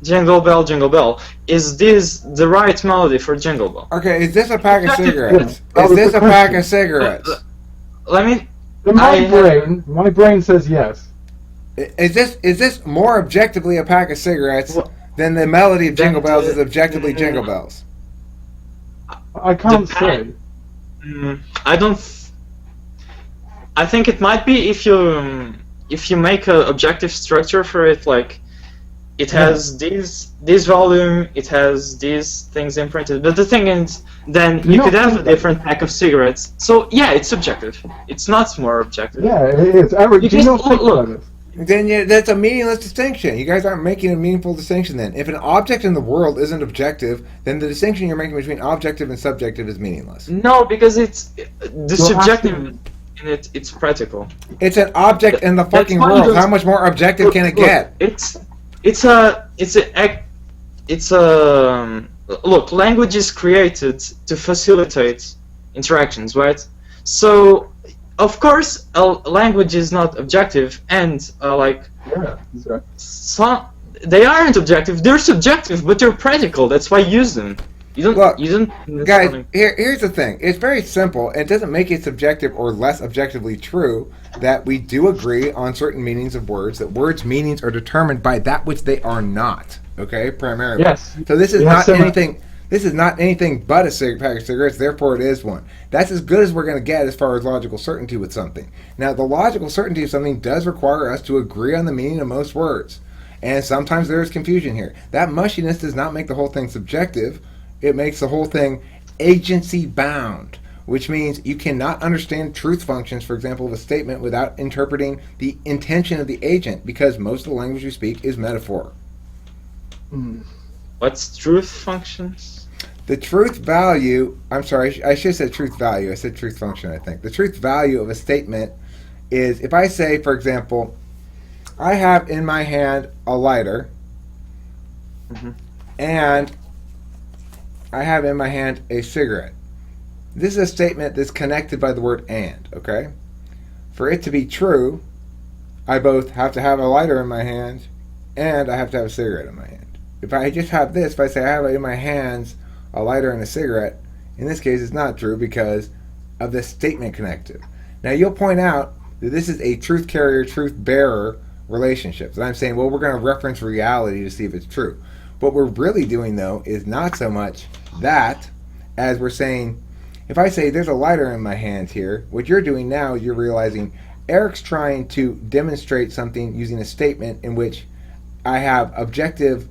D: Jingle Bell, Jingle Bell? Is this the right melody for Jingle Bell?
A: Okay, is this a pack of cigarettes?
B: That
A: Is
B: was
A: this
B: the
A: a pack
B: question.
A: of cigarettes?
D: Let me.
B: In my brain says yes.
A: Is this more objectively a pack of cigarettes
D: Well,
A: than the melody of Jingle Bells is
D: the-
A: objectively Jingle Bells?
B: I can't
D: The
B: say.
D: I don't. I think it might be if you make an objective structure for it, like it has this volume, it has these things imprinted. But the thing is, then you
B: No,
D: could have a
B: but-
D: different pack of cigarettes. So yeah, it's subjective. It's not more objective.
B: Yeah, it is. Eric,
D: You
B: do you
D: just
B: not think
D: look.
B: about it?
A: Then that's a meaningless distinction. You guys aren't making a meaningful distinction then. If an object in the world isn't objective, then the distinction you're making between objective and subjective is meaningless.
D: No, because it's the
B: You'll have
D: subjective
B: to-
D: in it. It's practical.
A: It's an object in the
D: That's
A: fucking
D: why you
A: world.
D: don't-
A: How much more objective can it
D: Look,
A: get?
D: It's a look. Language is created to facilitate interactions, right? So of course, language is not objective, and like
B: Yeah, that's right.
D: some they aren't objective. They're subjective, but they're practical. That's why you use them. You don't.
A: Look,
D: You don't.
A: Guys, here's the thing. It's very simple. It doesn't make it subjective or less objectively true that we do agree on certain meanings of words, that words' meanings are determined by that which they are not. Okay, primarily.
B: Yes.
A: So this is
B: We have
A: not
B: similar-
A: anything. This is not anything but a pack of cigarettes. Therefore, it is one. That's as good as we're going to get as far as logical certainty with something. Now, the logical certainty of something does require us to agree on the meaning of most words, and sometimes there is confusion here. That mushiness does not make the whole thing subjective. It makes the whole thing agency bound, which means you cannot understand truth functions, for example, of a statement without interpreting the intention of the agent, because most of the language we speak is metaphor.
D: What's truth functions?
A: The truth value, I'm sorry, I should have said truth value. I said truth function, I think. The truth value of a statement is, if I say, for example, I have in my hand a lighter, and I have in my hand a cigarette. This is a statement that's connected by the word and, okay? For it to be true, I both have to have a lighter in my hand and I have to have a cigarette in my hand. If I just have this, if I say I have in my hands a lighter and a cigarette, in this case it's not true because of the statement connective. Now you'll point out that this is a truth carrier, truth bearer relationship. And I'm saying, well, we're going to reference reality to see if it's true. What we're really doing, though, is not so much that as we're saying, if I say there's a lighter in my hand here, what you're doing now is you're realizing Eric's trying to demonstrate something using a statement in which I have objective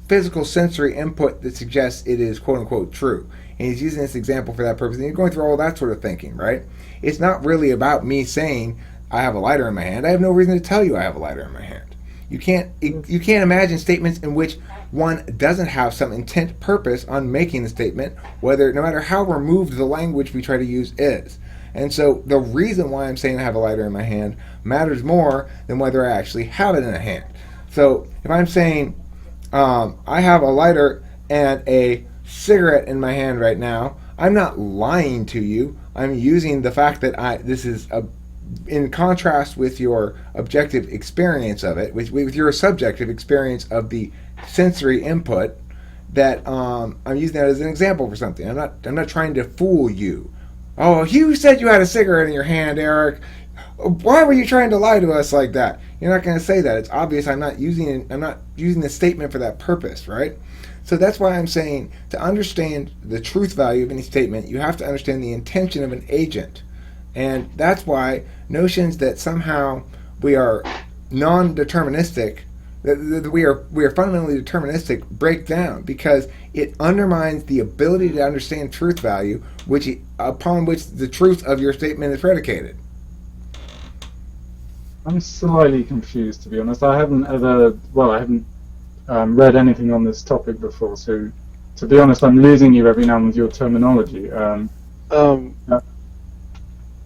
A: physical sensory input that suggests it is quote-unquote true. And he's using this example for that purpose. And you're going through all that sort of thinking, right? It's not really about me saying I have a lighter in my hand. I have no reason to tell you I have a lighter in my hand. You can't imagine statements in which one doesn't have some intent purpose on making the statement, whether no matter how removed the language we try to use is. And so the reason why I'm saying I have a lighter in my hand matters more than whether I actually have it in a hand. So if I'm saying I have a lighter and a cigarette in my hand right now, I'm not lying to you. I'm using the fact that this is in contrast with your objective experience of it, with your subjective experience of the sensory input, that I'm using that as an example for something. I'm not trying to fool you. Oh, you said you had a cigarette in your hand, Eric. Why were you trying to lie to us like that? You're not going to say that. It's obvious I'm not using the statement for that purpose, right? So that's why I'm saying to understand the truth value of any statement, you have to understand the intention of an agent. And that's why notions that somehow we are non-deterministic, that we are fundamentally deterministic, break down, because it undermines the ability to understand truth value, upon which the truth of your statement is predicated.
B: I'm slightly confused, to be honest. I haven't read anything on this topic before, so to be honest, I'm losing you every now and then with your terminology.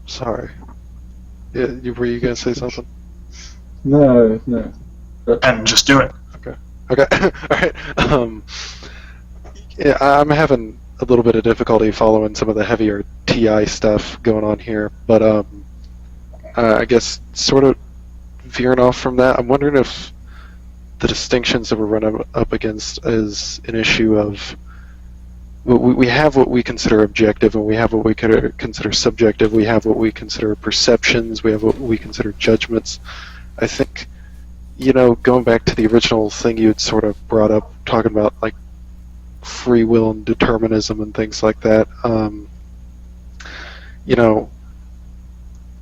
C: Sorry. Yeah, were you gonna say something?
B: No.
E: And just do it.
C: Okay. All right. Yeah, I'm having a little bit of difficulty following some of the heavier TI stuff going on here, but I guess sort of veering off from that, I'm wondering if the distinctions that we're running up against is an issue of we have what we consider objective and we have what we consider subjective. We have what we consider perceptions. We have what we consider judgments. I think, going back to the original thing you had sort of brought up, talking about like free will and determinism and things like that,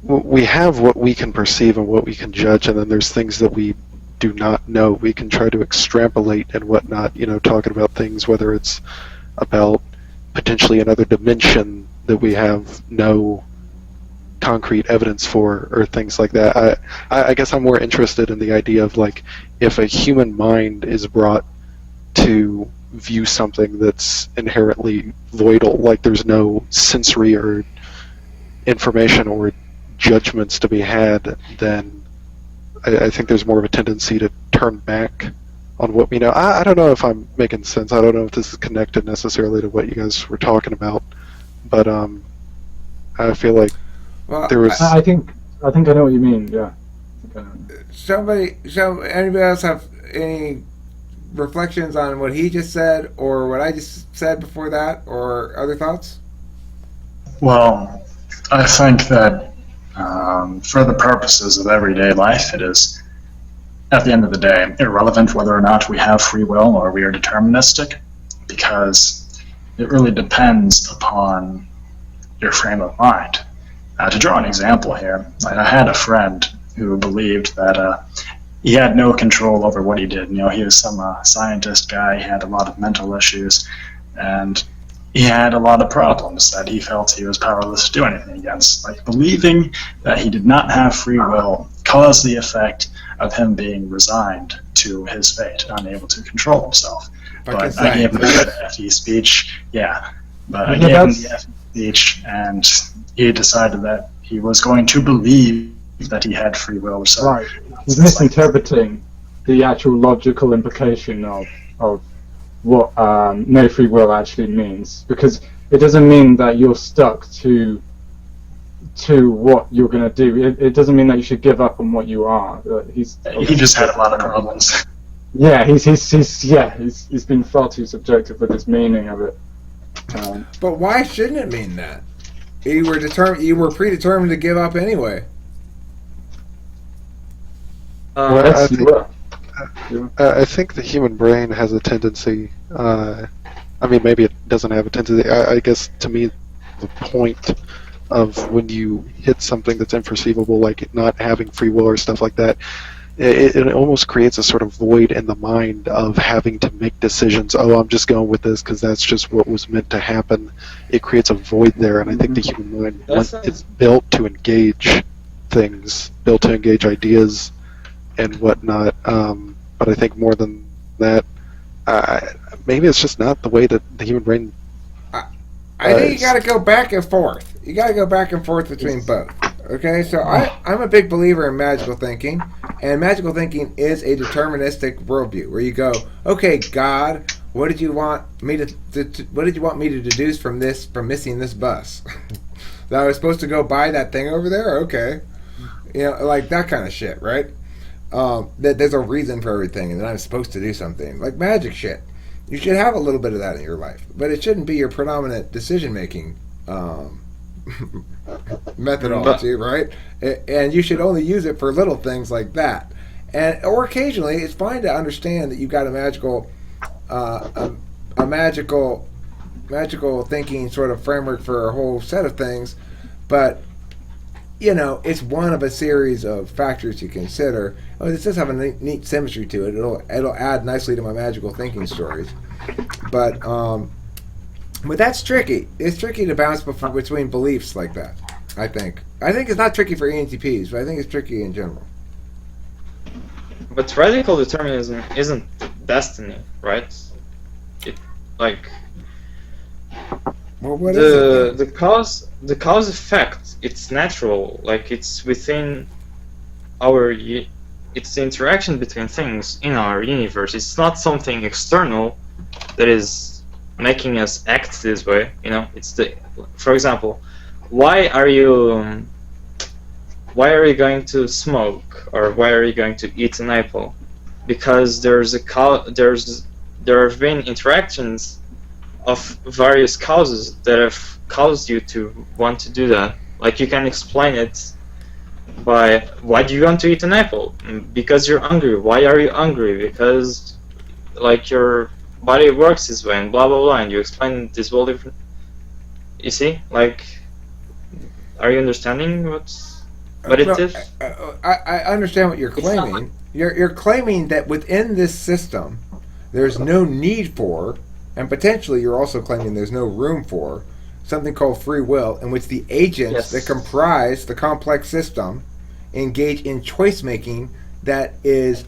C: we have what we can perceive and what we can judge, and then there's things that we do not know. We can try to extrapolate and whatnot, talking about things, whether it's about potentially another dimension that we have no concrete evidence for, or things like that. I guess I'm more interested in the idea of, like, if a human mind is brought to view something that's inherently voidal, like there's no sensory or information or judgments to be had, then I think there's more of a tendency to turn back on what we know. I don't know if I'm making sense. I don't know if this is connected necessarily to what you guys were talking about, but I feel like
A: Well,
C: There was
B: I think I know what you mean. Yeah. I think I know.
A: anybody else have any reflections on what he just said or what I just said before that, or other thoughts?
E: Well, I think that for the purposes of everyday life, it is, at the end of the day, irrelevant whether or not we have free will or we are deterministic, because it really depends upon your frame of mind. To draw an example here, I had a friend who believed that he had no control over what he did. You know, he was some scientist guy, he had a lot of mental issues, and he had a lot of problems that he felt he was powerless to do anything against. Like, believing that he did not have free will caused the effect of him being resigned to his fate, unable to control himself. But I gave him the FD speech, but I gave him the FD speech, and he decided that he was going to believe that he had free will. So
B: right. He's misinterpreting the actual logical implication of what no free will actually means, because it doesn't mean that you're stuck to what you're going to do. It doesn't mean that you should give up on what you are.
E: He just had a lot of problems.
B: Yeah, he's been far too subjective with his meaning of it.
A: But why shouldn't it mean that? You were predetermined to give up anyway.
C: Well, I think the human brain has a tendency. I mean, maybe it doesn't have a tendency. I guess to me, the point of when you hit something that's imperceivable, like not having free will or stuff like that, it almost creates a sort of void in the mind of having to make decisions. Oh, I'm just going with this because that's just what was meant to happen. It creates a void there, and I think the human mind is built to engage things, built to engage ideas and whatnot. But I think more than that, maybe it's just not the way that the human brain.
A: I think you got to go back and forth. You got to go back and forth between both. Okay, so I'm a big believer in magical thinking, and magical thinking is a deterministic worldview where you go, okay, God, what did you want me to deduce from missing this bus? That I was supposed to go buy that thing over there? Okay, like that kind of shit, right? That there's a reason for everything, and that I'm supposed to do something like magic shit. You should have a little bit of that in your life, but it shouldn't be your predominant decision-making methodology, right? And you should only use it for little things like that. Or occasionally, it's fine to understand that you've got a magical thinking sort of framework for a whole set of things, but it's one of a series of factors to consider. Oh, this does have a neat symmetry to it. It'll add nicely to my magical thinking stories. But that's tricky. It's tricky to bounce between beliefs like that, I think. I think it's not tricky for ENTPs, but I think it's tricky in general.
D: But radical determinism isn't destiny, right?
A: Well, what is it?
D: The cause effect, it's natural. Like, it's within it's the interaction between things in our universe. It's not something external that is making us act this way. It's for example, why are you going to smoke, or why are you going to eat an apple? Because there have been interactions of various causes that have caused you to want to do that. Like, you can explain it by, why do you want to eat an apple? Because you're hungry. Why are you hungry? Because your body works this way, and blah blah blah, and you explain this whole different. You see, are you understanding what it is?
A: I understand what you're claiming. You're claiming that within this system, there's no need for, and potentially you're also claiming there's no room for, something called free will, in which the agents that comprise the complex system engage in choice making that is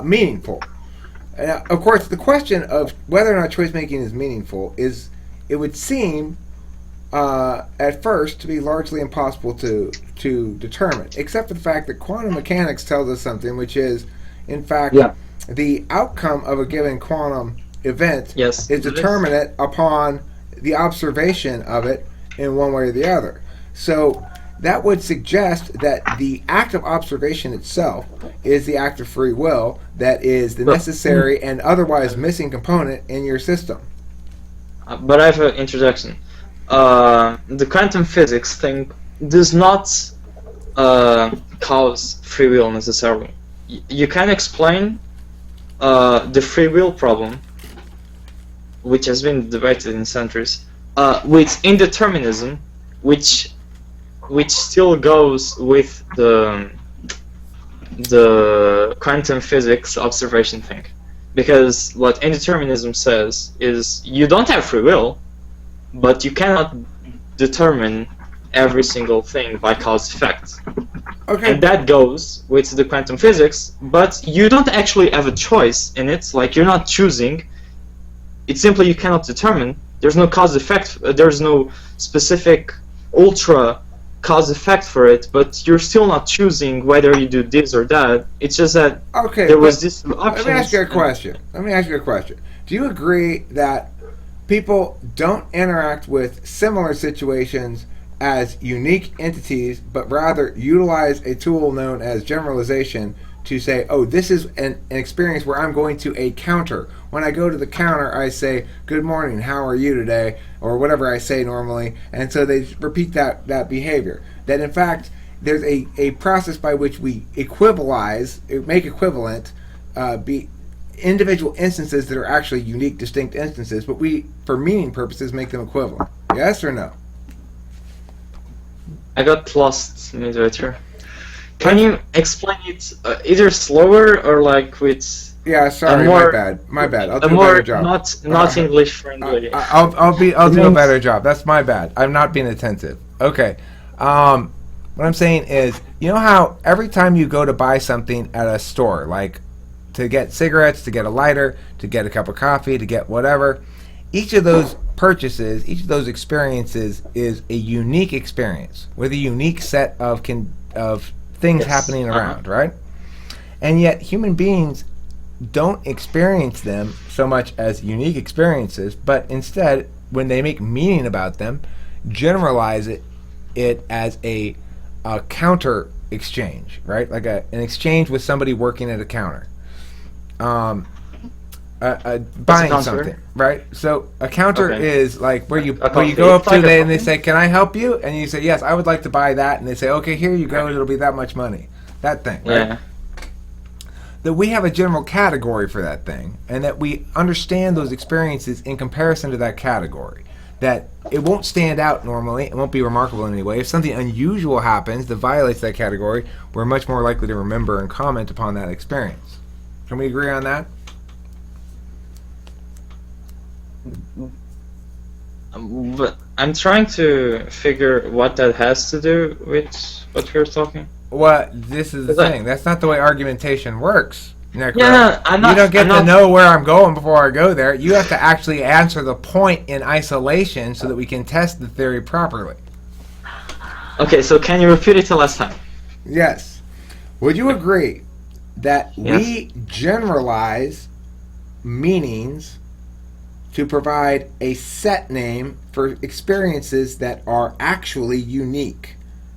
A: meaningful. Now, of course, the question of whether or not choice making is meaningful is, it would seem at first to be largely impossible to determine, except for the fact that quantum mechanics tells us something, which is, in fact, the outcome of a given quantum event is determinate upon the observation of it in one way or the other. So that would suggest that the act of observation itself is the act of free will that is the necessary and otherwise missing component in your system.
D: But I have an introduction. The quantum physics thing does not cause free will necessarily. You can explain the free will problem, which has been debated in centuries, with indeterminism, which still goes with the quantum physics observation thing. Because what indeterminism says is you don't have free will, but you cannot determine every single thing by cause-effect.
A: Okay.
D: And that goes with the quantum physics, but you don't actually have a choice in it, like you're not choosing. It's simply you cannot determine. There's no cause-effect, there's no specific ultra cause-effect for it, but you're still not choosing whether you do this or that. It's just that there was this option.
A: Let me ask you a question. Do you agree that people don't interact with similar situations as unique entities, but rather utilize a tool known as generalization to say, oh, this is an experience where I'm going to a counter. When I go to the counter, I say, good morning, how are you today? Or whatever I say normally. And so they repeat that behavior. That in fact, there's a process by which we make equivalent individual instances that are actually unique, distinct instances, but we, for meaning purposes, make them equivalent. Yes or no?
D: I got lost midway through. Can you explain it either slower or like with?
A: Yeah, sorry, my bad. I'll do a better job.
D: Not English friendly.
A: I'll do a better job. That's my bad. I'm not being attentive. Okay. What I'm saying is, you know how every time you go to buy something at a store, like to get cigarettes, to get a lighter, to get a cup of coffee, to get whatever, each of those purchases, each of those experiences is a unique experience with a unique set of things happening around, right? And yet human beings don't experience them so much as unique experiences, but instead, when they make meaning about them, generalize it as a counter exchange, right? Like an exchange with somebody working at a counter. Buying something, right? So a counter is like where you go up to them and they say, "Can I help you?" And you say, "Yes, I would like to buy that." And they say, "Okay, here you go. It'll be that much money." That thing, right?
D: Yeah.
A: That we have a general category for that thing, and that we understand those experiences in comparison to that category. That it won't stand out normally, it won't be remarkable in any way. If something unusual happens that violates that category, we're much more likely to remember and comment upon that experience. Can we agree on that?
D: But I'm trying to figure what that has to do with what we're talking.
A: Well, this is the thing. That's not the way argumentation works, Necro.
D: Yeah, I'm not.
A: You don't get to know where I'm going before I go there. You have to actually answer the point in isolation so that we can test the theory properly.
D: Okay, so can you repeat it the last time?
A: Yes. Would you agree that we generalize meanings to provide a set name for experiences that are actually unique?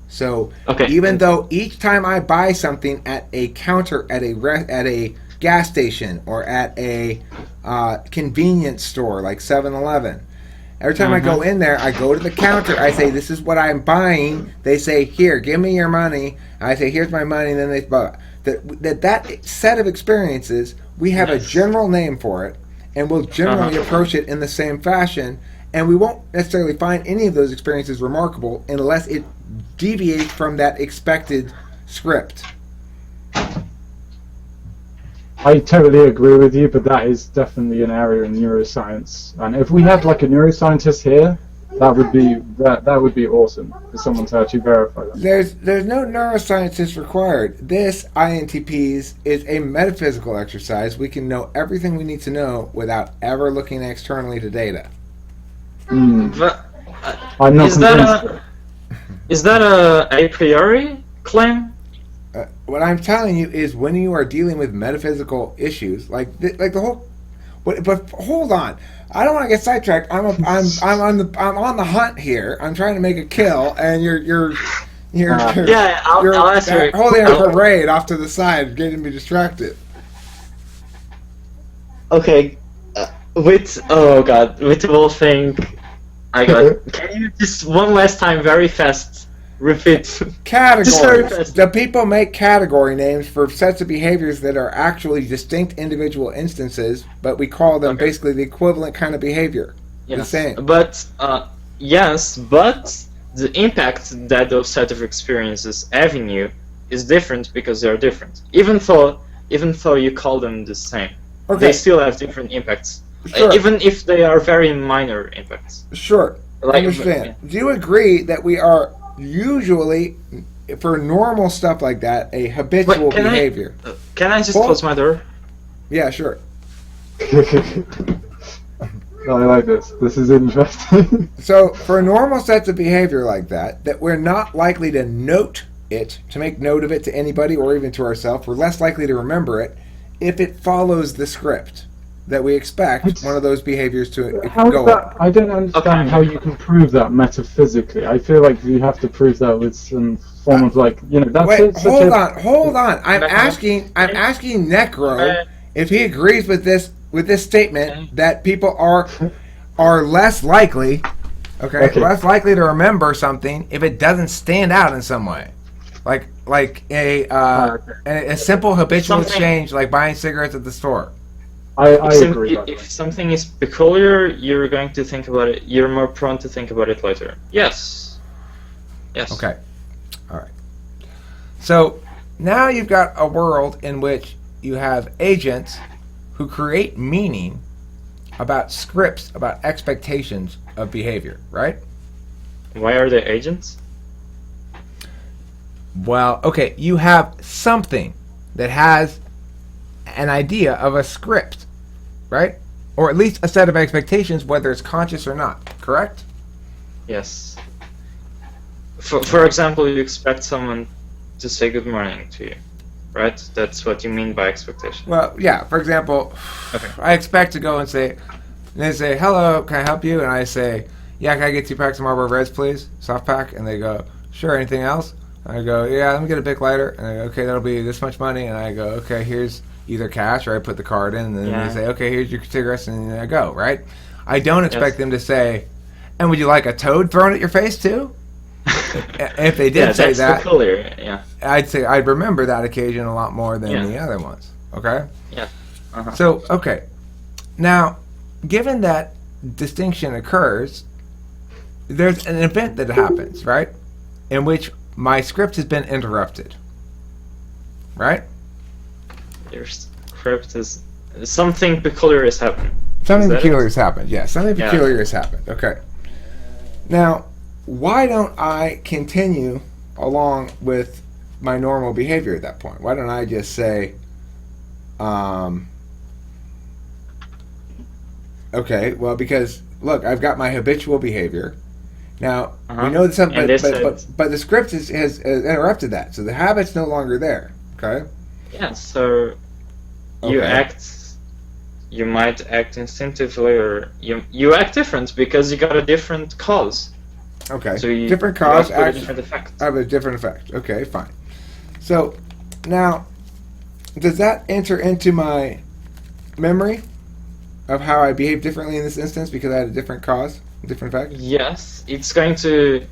A: So even though each time I buy something at a counter at a gas station or at a convenience store like 7-Eleven, every time I go in there, I go to the counter, I say, "This is what I'm buying." They say, "Here, give me your money." I say, "Here's my money," and then they buy. That set of experiences, we have a general name for it, and we'll generally approach it in the same fashion, and we won't necessarily find any of those experiences remarkable unless it deviates from that expected script.
B: I totally agree with you, but that is definitely an area in neuroscience. And if we had like a neuroscientist here, that would be awesome for someone to actually verify that.
A: There's no neuroscientist required. This INTPs is a metaphysical exercise. We can know everything we need to know without ever looking externally to data.
D: But,
B: I'm not convinced.
D: Is that a priori claim?
A: What I'm telling you is when you are dealing with metaphysical issues, like the whole. But hold on, I don't want to get sidetracked. I'm on the hunt here. I'm trying to make a kill, and you're You're,
D: Yeah, I'll answer.
A: holding a parade off to the side, getting me distracted.
D: Okay, oh god, with the whole thing, I got. Can you just one last time, very fast, repeat? Just very
A: Categories.
D: fast.
A: The people make category names for sets of behaviors that are actually distinct individual instances, but we call them basically the equivalent kind of behavior.
D: Yes,
A: The same.
D: but yes, but the impact that those set of experiences have in you is different because they are different. Even though you call them the same,
A: Okay.
D: they still have different impacts.
A: Sure.
D: Even if they are very minor impacts.
A: Sure.
D: Like,
A: Understand. Do you agree that we are usually, for normal stuff like that, a habitual
D: Wait,
A: behavior?
D: Can I just
A: Well-
D: close my door?
A: Yeah, sure.
B: I like this. This is interesting.
A: So, for normal sets of behavior like that we're not likely to note it, to make note of it to anybody or even to ourselves, we're less likely to remember it if it follows the script that we expect one of those behaviors to
B: How
A: go
B: is that?
A: on.
B: I don't understand
D: Okay.
B: how you can prove that metaphysically. I feel like you have to prove that with some form of like, that's
A: Wait,
B: such
A: hold on. I'm
D: Okay.
A: asking Necro if he agrees with this statement that people are less likely,
B: Okay.
A: less likely to remember something if it doesn't stand out in some way, like a simple habitual
D: Something-
A: exchange, like buying cigarettes at the store.
B: I agree. by the way.
D: If something is peculiar, you're going to think about it. You're more prone to think about it later. Yes. Yes.
A: Okay. All right. So now you've got a world in which you have agents who create meaning about scripts, about expectations of behavior, right?
D: Why are they agents?
A: Well, okay, you have something that has an idea of a script, right? Or at least a set of expectations, whether it's conscious or not, correct?
D: Yes. For example, you expect someone to say good morning to you, right? That's what you mean by expectation.
A: Well, yeah, for example,
D: Okay.
A: I expect to go and they say, hello, can I help you? And I say, yeah, can I get 2 packs of Marlboro Reds, please? Soft pack. And they go, sure, anything else? And I go, yeah, let me get a Bic lighter. And they go, okay, that'll be this much money. And I go, okay, here's either cash or I put the card in. And then
D: Yeah.
A: they say, okay, here's your cigarettes. And then I go, right? I don't expect them to say, and would you like a toad thrown at your face too? If they did say
D: that's
A: that,
D: peculiar. Yeah.
A: I'd say I'd remember that occasion a lot more than
D: Yeah.
A: the other ones. Okay?
D: Yeah. Uh-huh.
A: So, okay. Now, given that distinction occurs, there's an event that happens, right? In which my script has been interrupted. Right?
D: Your script is something peculiar has happened.
A: Something
D: Is that
A: peculiar
D: it?
A: has happened. Yes, something
D: Yeah.
A: peculiar has happened. Okay. Now, why don't I continue along with my normal behavior at that point? Why don't I just say, okay, well, because look, I've got my habitual behavior. Now we know that
D: And this is-
A: but the script has interrupted that, so the habit's no longer there. Okay.
D: Yeah, so you
A: Okay.
D: you might act instinctively, or you act different because you got a different cause.
A: Okay.
D: So you
A: different
D: you
A: cause,
D: output a
A: action.
D: different effect.
A: I have a different effect. Okay, fine. So now, does that enter into my memory of how I behave differently in this instance because I had a different cause, a different effect?
D: Yes, it's going to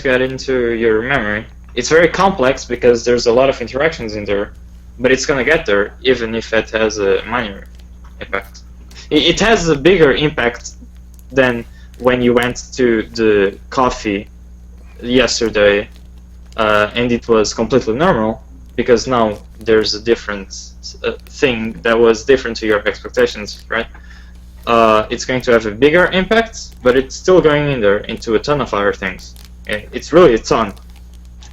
D: get into your memory. It's very complex because there's a lot of interactions in there, but it's going to get there even if it has a minor impact. It has a bigger impact than when you went to the coffee yesterday and it was completely normal, because now there's a different thing that was different to your expectations, right? It's going to have a bigger impact, but it's still going in there into a ton of other things. It's really a ton.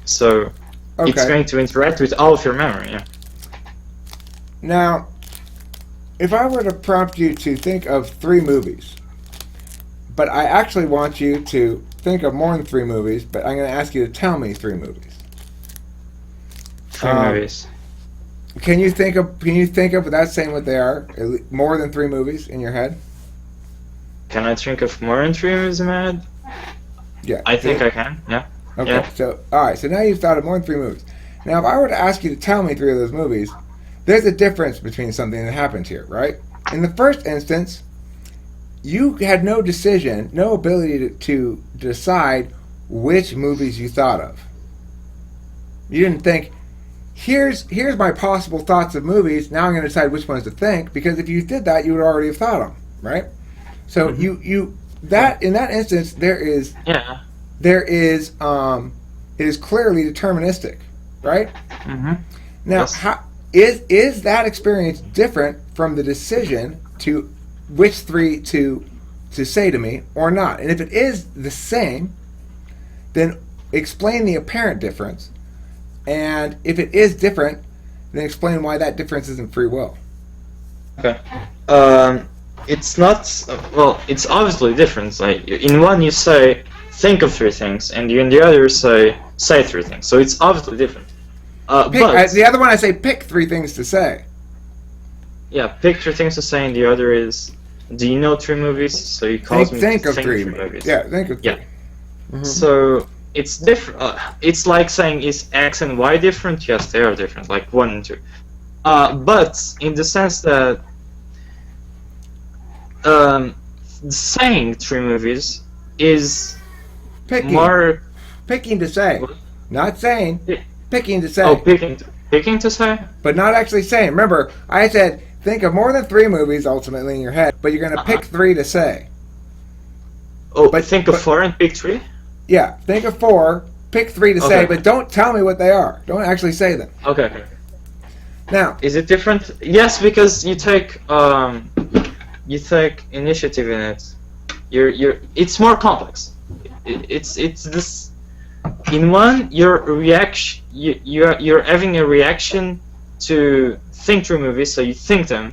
D: So it's
A: Okay.
D: going to interact with all of your memory. Yeah.
A: Now, if I were to prompt you to think of 3 movies, but I actually want you to think of more than 3 movies, but I'm going to ask you to tell me 3 movies.
D: 3 movies.
A: Can you think of without saying what they are, more than 3 movies in your head?
D: Can I think of more than 3 movies in my head?
A: Yeah.
D: I think I can. Yeah.
A: Okay,
D: Yeah.
A: so, alright, so now you've thought of more than 3 movies. Now, if I were to ask you to tell me 3 of those movies, there's a difference between something that happens here, right? In the first instance, you had no decision, no ability to decide which movies you thought of. You didn't think, here's my possible thoughts of movies, now I'm going to decide which ones to think, because if you did that, you would already have thought them, right? So in that instance, it is clearly deterministic, right?
D: Mm-hmm.
A: Now,
D: Yes.
A: is that experience different from the decision to which 3 to say to me or not? And if it is the same, then explain the apparent difference. And if it is different, then explain why that difference isn't free will.
D: Okay. It's not. Well, it's obviously different. Like in one you say think of 3 things, and in the other say 3 things. So it's obviously different. But
A: The other one I say pick 3 things to say.
D: yeah, pick 3 things to say, and the other is do you know 3 movies? So you call me
A: Think
D: to
A: of 3
D: movies.
A: Yeah, think of 3.
D: Yeah. So it's different. It's like saying is X and Y different? Yes, they are different. Like 1 and 2. But in the sense that saying 3 movies is more
A: Picking to say.
D: What?
A: Not saying.
D: Yeah.
A: Picking to say.
D: Oh, picking to say.
A: But not actually saying. Remember, I said think of more than 3 movies ultimately in your head, but you're going to pick 3 to say.
D: Oh, but think of 4 and pick 3.
A: Yeah, think of 4, pick 3 to say,
D: Okay.
A: but don't tell me what they are. Don't actually say them.
D: Okay.
A: Now,
D: Is it different? Yes, because you take initiative in it. It's more complex. It's this. In one, your reaction, you're having a reaction to think through movies, so you think them,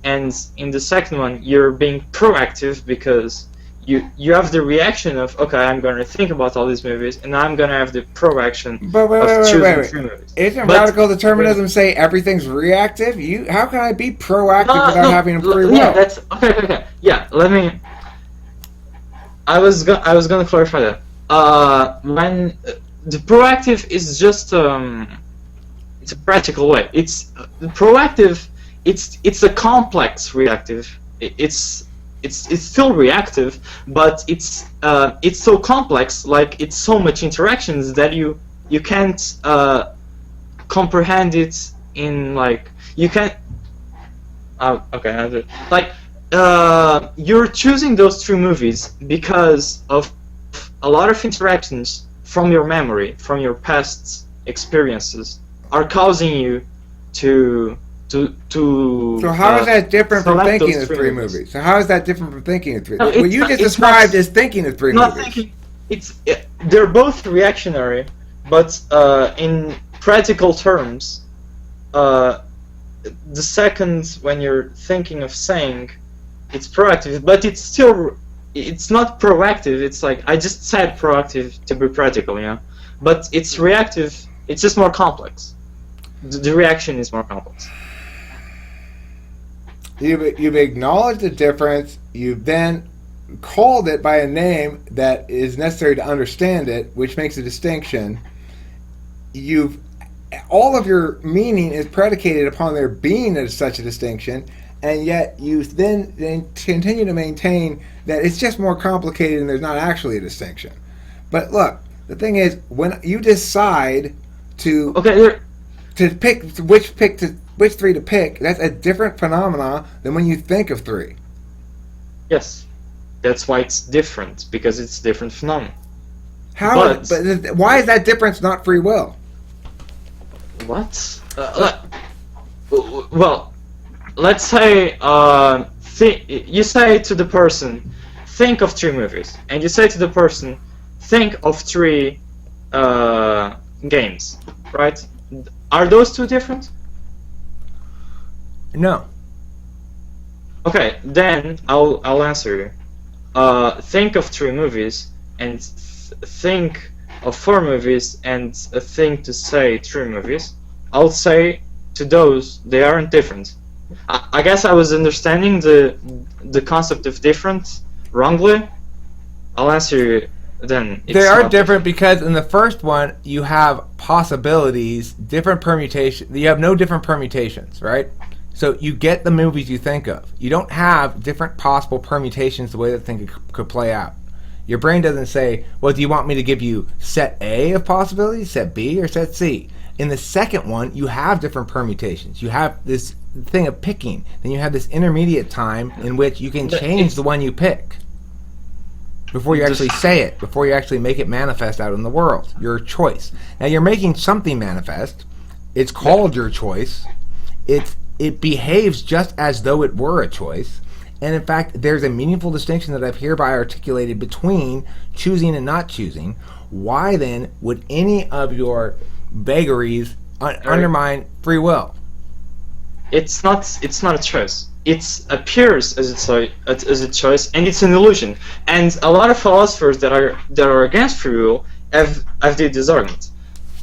D: and in the second one, you're being proactive because you have the reaction of okay, I'm going to think about all these movies, and I'm going to have the proaction of choosing 3 movies.
A: Isn't
D: But-
A: radical determinism say everything's reactive? How can I be proactive without having a free will?
D: Yeah, that's okay. Yeah, let me. I was gonna clarify that. When the proactive is just it's a practical way. It's proactive. It's a complex reactive. It's still reactive, but it's so complex. Like it's so much interactions that you can't comprehend it in like you can't. Okay, like you're choosing those 3 movies because of a lot of interactions from your memory, from your past experiences, are causing you to.
A: So how is that different from
D: select
A: thinking
D: those
A: of
D: 3
A: 3
D: movies?
A: movies? So how is that different from thinking of 3?
D: No,
A: What
D: it's
A: you
D: not-
A: just
D: it's
A: described
D: not-
A: is thinking of 3
D: Not
A: movies.
D: thinking. They're both reactionary, but in practical terms, the second when you're thinking of saying, it's proactive, but it's not proactive. It's like I just said proactive to be practical, but it's reactive. It's just more complex. The reaction is more complex.
A: You've acknowledged the difference. You've then called it by a name that is necessary to understand it, which makes a distinction. All of your meaning is predicated upon there being such a distinction, and yet you then continue to maintain that it's just more complicated and there's not actually a distinction. But look, the thing is, when you decide to pick which 3 to pick, that's a different phenomena than when you think of 3.
D: Yes, that's why it's different, because it's different phenomenon.
A: But why is that difference not free will?
D: What? Well, let's say you say to the person, think of 3 movies, and you say to the person, think of 3 games, right? Are those 2 different?
A: No.
D: Okay, then I'll answer you. Think of 3 movies and think of 4 movies and think to say 3 movies. I'll say to those they aren't different. I guess I was understanding the concept of different wrongly. I'll answer you then it's
A: They are
D: not
A: different because in the first one you have possibilities, different permutations. You have no different permutations, right? So you get the movies you think of. You don't have different possible permutations the way that thing could play out. Your brain doesn't say, well, do you want me to give you set A of possibilities, set B, or set C? In the second one, you have different permutations. You have this thing of picking. Then you have this intermediate time in which you can change the one you pick before you actually say it, before you actually make it manifest out in the world. Your choice. Now, you're making something manifest. It's called your choice. It behaves just as though it were a choice. And in fact, there's a meaningful distinction that I've hereby articulated between choosing and not choosing. Why then would any of your vagaries undermine free will?
D: It's not a choice. It appears as a choice, and it's an illusion. And a lot of philosophers that are against free will have did this argument.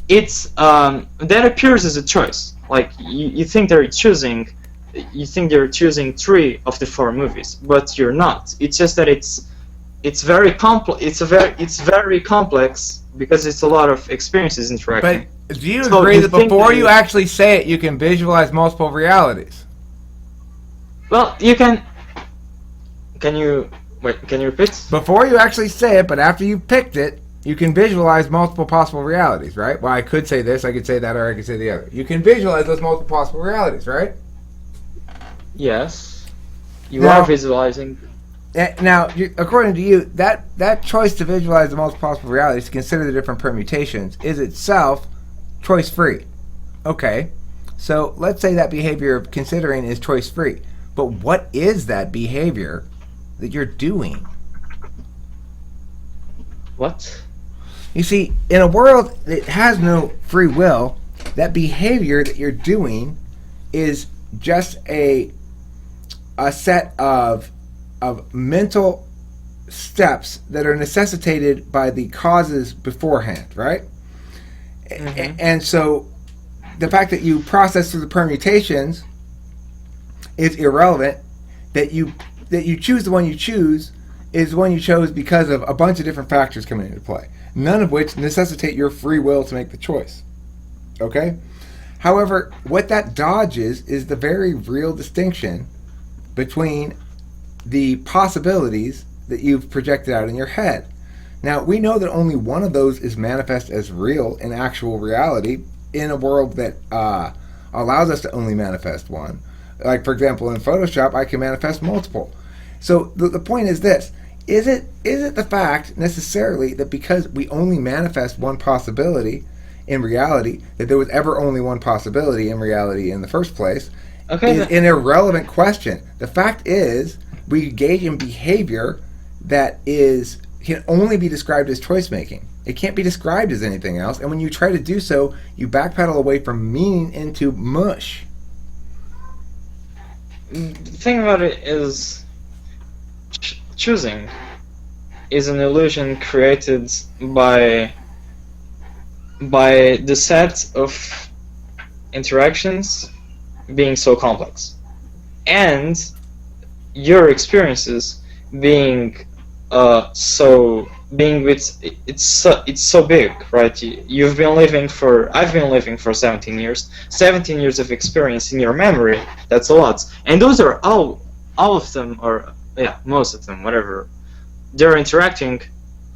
D: It's that appears as a choice. Like you think they're choosing 3 of the 4 movies, but you're not. It's just that it's very complex. It's very complex because it's a lot of experiences interacting.
A: But do you agree that before you actually say it, you can visualize multiple realities?
D: Well, you can. Can you repeat?
A: Before you actually say it, but after you picked it, you can visualize multiple possible realities, right? Well, I could say this, I could say that, or I could say the other. You can visualize those multiple possible realities, right?
D: Yes. You are visualizing.
A: Now, according to you, that choice to visualize the multiple possible realities, to consider the different permutations, is itself choice-free. Okay, so let's say that behavior of considering is choice-free. But what is that behavior that you're doing?
D: What?
A: You see, in a world that has no free will, that behavior that you're doing is just a set of mental steps that are necessitated by the causes beforehand, right? Mm-hmm. And so the fact that you process through the permutations is irrelevant. That you choose the one you choose is the one you chose because of a bunch of different factors coming into play, none of which necessitate your free will to make the choice. Okay? However, what that dodges is the very real distinction between the possibilities that you've projected out in your head. Now, we know that only one of those is manifest as real in actual reality in a world that allows us to only manifest one. Like, for example, in Photoshop, I can manifest multiple. So the point is this. Is it the fact necessarily that because we only manifest one possibility in reality, that there was ever only one possibility in reality in the first place? Okay, is an irrelevant question. The fact is, we engage in behavior that can only be described as choice making. It can't be described as anything else. And when you try to do so, you backpedal away from meaning into mush.
D: The thing about it is, choosing is an illusion created by the set of interactions being so complex, and your experiences being it's so big, right? I've been living for 17 years. 17 years of experience in your memory, that's a lot. And those are all of them, or most of them, whatever, they're interacting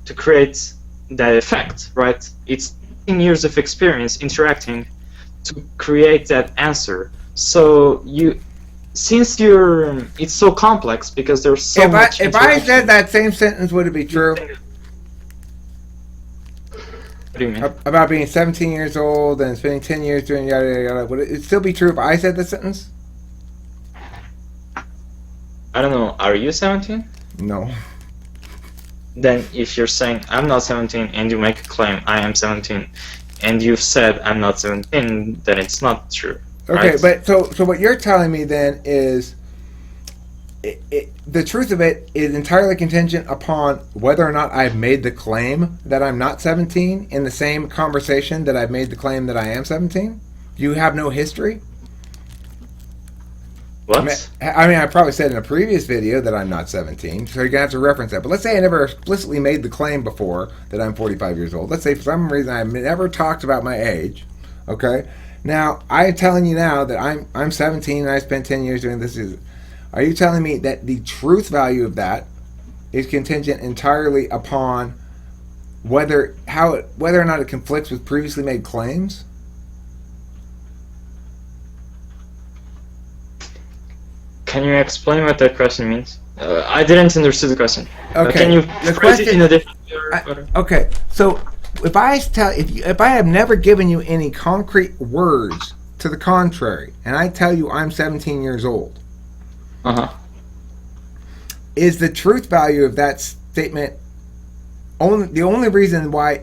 D: to create that effect, right? It's 17 years of experience interacting to create that answer. So it's so complex because there's so much.
A: If I said that same sentence, would it be true?
D: What do you mean?
A: About being 17 years old and spending 10 years doing yada yada yada. Would it still be true if I said the sentence?
D: I don't know. Are you 17?
A: No.
D: Then if you're saying I'm not 17 and you make a claim I am 17 and you've said I'm not 17, then it's not true.
A: Okay,
D: right?
A: but so what you're telling me then is the truth of it is entirely contingent upon whether or not I've made the claim that I'm not 17 in the same conversation that I've made the claim that I am 17? You have no history?
D: What?
A: I probably said in a previous video that I'm not 17, so you're going to have to reference that. But let's say I never explicitly made the claim before that I'm 45 years old. Let's say for some reason I've never talked about my age, okay? Now, I'm telling you now that I'm 17 and I spent 10 years doing this. Are you telling me that the truth value of that is contingent entirely upon whether or not it conflicts with previously made claims?
D: Can you explain what that question means? I didn't understand the question.
A: Okay.
D: Can you
A: The
D: phrase it in a different way?
A: Okay, so if I have never given you any concrete words to the contrary, and I tell you I'm 17 years old, is the truth value of that statement the only reason why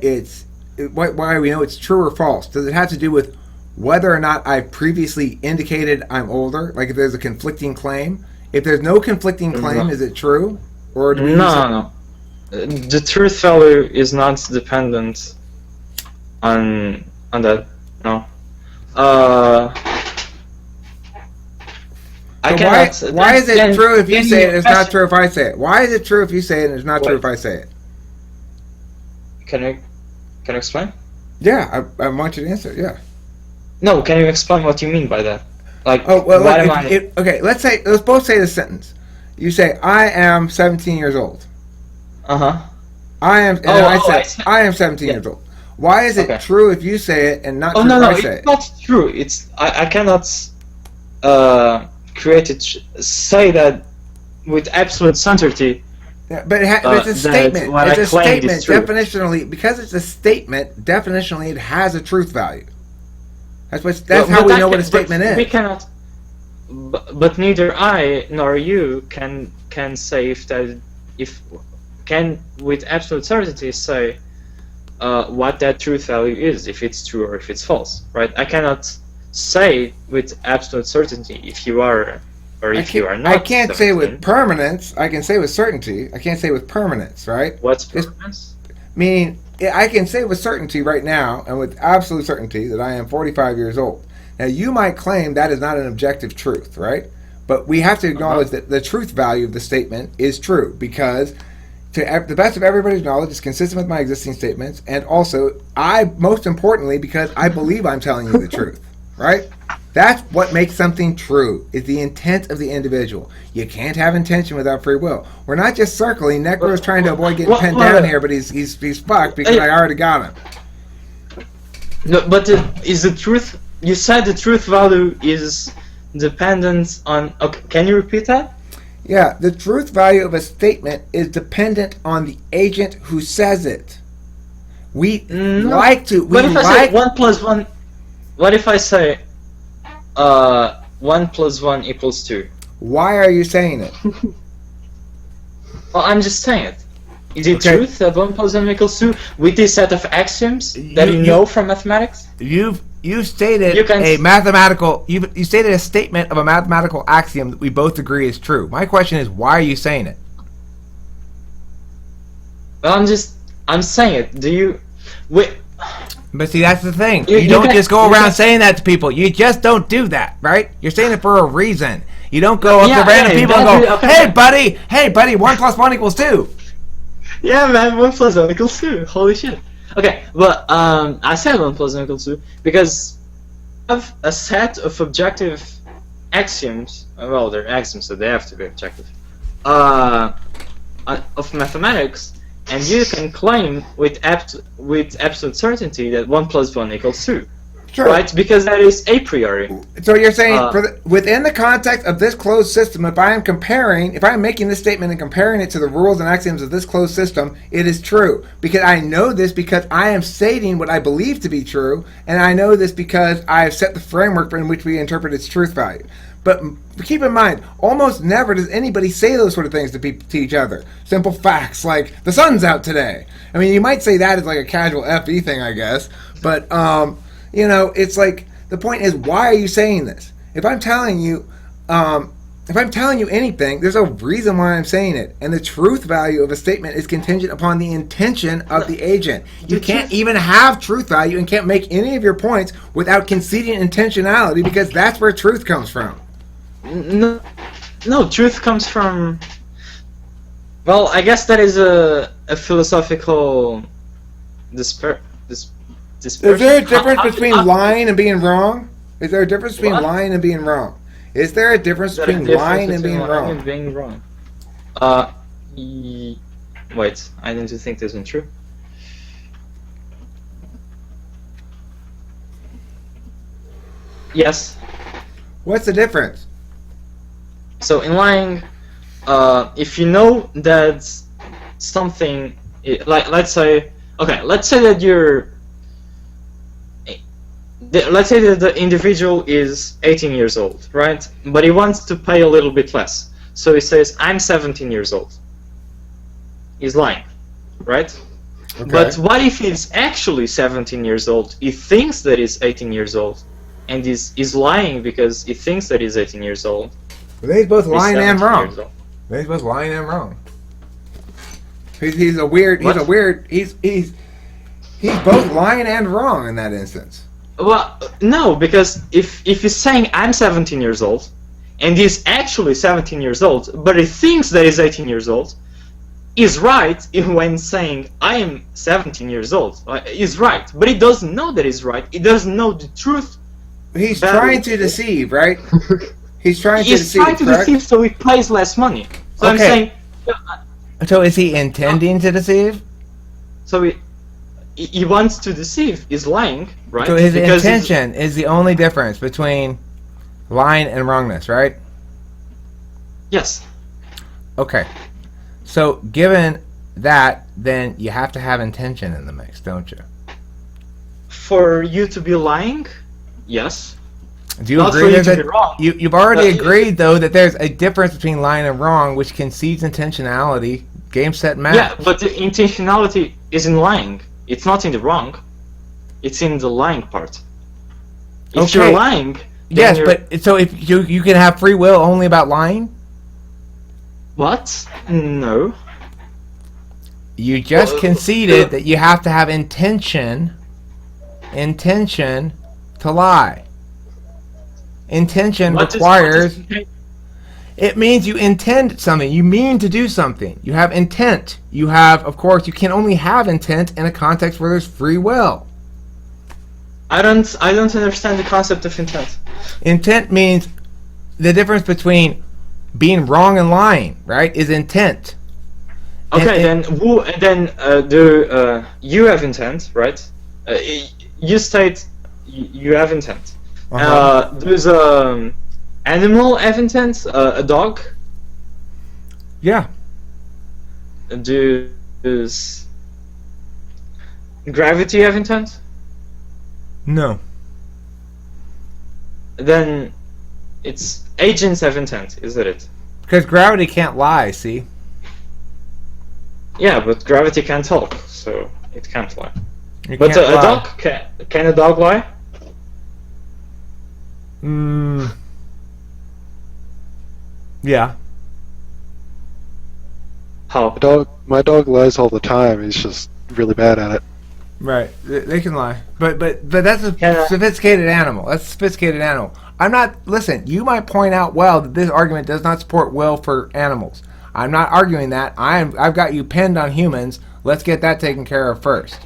A: we know it's true or false? Does it have to do with whether or not I've previously indicated I'm older? Like if there's a conflicting claim? If there's no conflicting claim, is it true? Or do we
D: No. The truth value is not dependent on that. No.
A: Why is it true if you say it? It's not true if I say it. Why is it true if you say it and it's not true if I say it?
D: Can you explain?
A: Yeah, I want you to answer. Yeah.
D: No, can you explain what you mean by that? Like,
A: okay. Let's both say this sentence. You say, "I am 17 years old." I am, and I am 17 years old. Why is it true if you say it and not true if I say it?
D: It's not true. I cannot say that with absolute certainty.
A: Yeah, but it's a statement.
D: What
A: It's
D: I
A: a
D: claimed
A: statement.
D: is true.
A: Definitionally, because it's a statement, definitionally, it has a truth value. That's how we know what a statement is.
D: We cannot. But neither I nor you can say can with absolute certainty say what that truth value is, if it's true or if it's false, right? I cannot say with absolute certainty if you are or if you are not.
A: I can't say with permanence. I can say with certainty. I can't say with permanence, right?
D: What's permanence?
A: Meaning, I can say with certainty right now, and with absolute certainty, that I am 45 years old. Now, you might claim that is not an objective truth, right? But we have to acknowledge that the truth value of the statement is true, because to the best of everybody's knowledge, it's consistent with my existing statements, and also, most importantly, because I believe I'm telling you the truth, right? That's what makes something true, is the intent of the individual. You can't have intention without free will. We're not just circling. Necro's trying to avoid getting pinned down here, but he's fucked because I already got him.
D: No, but is the truth... You said the truth value is dependent on... Okay, can you repeat that?
A: Yeah, the truth value of a statement is dependent on the agent who says it. We like to...
D: What if I say 1 plus 1... What if I say 1 plus 1 equals 2?
A: Why are you saying it?
D: Well, I'm just saying it. Is it truth that 1 plus 1 equals 2 with this set of axioms that you know from mathematics?
A: You stated you stated a statement of a mathematical axiom that we both agree is true. My question is, why are you saying it?
D: Well, I'm saying it. Do you... Wait...
A: But see, that's the thing. You don't just go around saying that to people. You just don't do that, right? You're saying it for a reason. You don't go up to random people and go, hey, buddy, 1 plus 1 equals 2.
D: Yeah, man, 1 plus 1 equals 2. Holy shit. Okay, but I said 1 plus 1 equals 2 because I have a set of objective axioms. Well, they're axioms, so they have to be objective. Of mathematics. And you can claim with absolute certainty that 1 plus 1 equals 2.
A: Sure.
D: Right? Because that is a priori.
A: So you're saying, within the context of this closed system, if I'm making this statement and comparing it to the rules and axioms of this closed system, it is true. Because I know this because I am stating what I believe to be true, and I know this because I have set the framework in which we interpret its truth value. But keep in mind, almost never does anybody say those sort of things to each other. Simple facts like, the sun's out today. I mean, you might say that as like a casual FE thing, I guess. But, it's like, the point is, why are you saying this? If I'm telling you anything, there's a reason why I'm saying it. And the truth value of a statement is contingent upon the intention of the agent. You can't even have truth value and can't make any of your points without conceding intentionality, because that's where truth comes from.
D: No, no, truth comes from. Well, I guess that is a philosophical dispersion.
A: Is there a difference between
D: how-
A: lying and being wrong? Is there a difference between
D: What?
A: lying and being wrong? Is there a difference
D: Is there a
A: between
D: difference
A: lying and
D: between
A: being
D: lying
A: wrong?
D: and being wrong? Wait, I didn't think this one true. Yes.
A: What's the difference?
D: So in lying, if you know that something, let's say that let's say that the individual is 18 years old, right? But he wants to pay a little bit less. So he says, I'm 17 years old. He's lying, right?
A: Okay.
D: But what if he's actually 17 years old? He thinks that he's 18 years old, and he's lying because he thinks that he's 18 years old.
A: Well, he's both
D: He's
A: lying and
D: 17
A: wrong.
D: years old.
A: He's both lying and wrong. He's a weird.
D: What?
A: He's a weird. He's both lying and wrong in that instance.
D: Well, no, because if he's saying I'm 17 years old, and he's actually 17 years old, but he thinks that he's 18 years old, he's right when saying I am 17 years old. He's right, but he doesn't know that he's right. He doesn't know the truth.
A: He's
D: That-
A: trying to deceive, right? He's trying to
D: He's
A: deceive,
D: trying to
A: correct?
D: deceive so he pays less money. So I'm
A: Okay.
D: saying,
A: So is he intending to deceive?
D: so he wants to deceive. He's lying, right?
A: So his
D: Because he's-
A: intention is the only difference between lying and wrongness, right?
D: Yes.
A: Okay. So given that, then you have to have intention in the mix, don't you?
D: For you to be lying, yes.
A: Do you
D: Not for
A: agree
D: you
A: that
D: to be wrong.
A: you've already
D: But-
A: agreed though that there's a difference between lying and wrong, which concedes intentionality. Game, set, match.
D: Yeah, but the intentionality is in lying. It's not in the wrong. It's in the lying part. If
A: Okay.
D: you're lying, then
A: Yes,
D: you're...
A: but so if you can have free will only about lying,
D: What? No.
A: you just
D: Well,
A: conceded that you have to have intention to lie. Intention
D: What is-
A: requires.
D: what is-
A: It means you intend something. You mean to do something. You have intent. You have, of course, you can only have intent in a context where there's free will.
D: I don't understand the concept of intent.
A: Intent means the difference between being wrong and lying, right? Is intent.
D: Okay,
A: And-
D: then you have intent, right? You state you have intent.
A: Uh-huh.
D: Does animal have intent? A dog?
A: Yeah.
D: Does gravity have intent?
A: No.
D: Then it's agents have intent, isn't it?
A: Because gravity can't lie, see?
D: Yeah, but gravity can't talk, so it can't lie.
A: You
D: But
A: can't
D: a
A: lie.
D: dog can a dog lie?
A: Yeah.
D: How?
C: My dog lies all the time. He's just really bad at it.
A: Right. They can lie. But that's a
D: Can I-
A: sophisticated animal. That's a sophisticated animal. I'm not... Listen, you might point out well that this argument does not support will for animals. I'm not arguing that. I've got you pinned on humans. Let's get that taken care of first.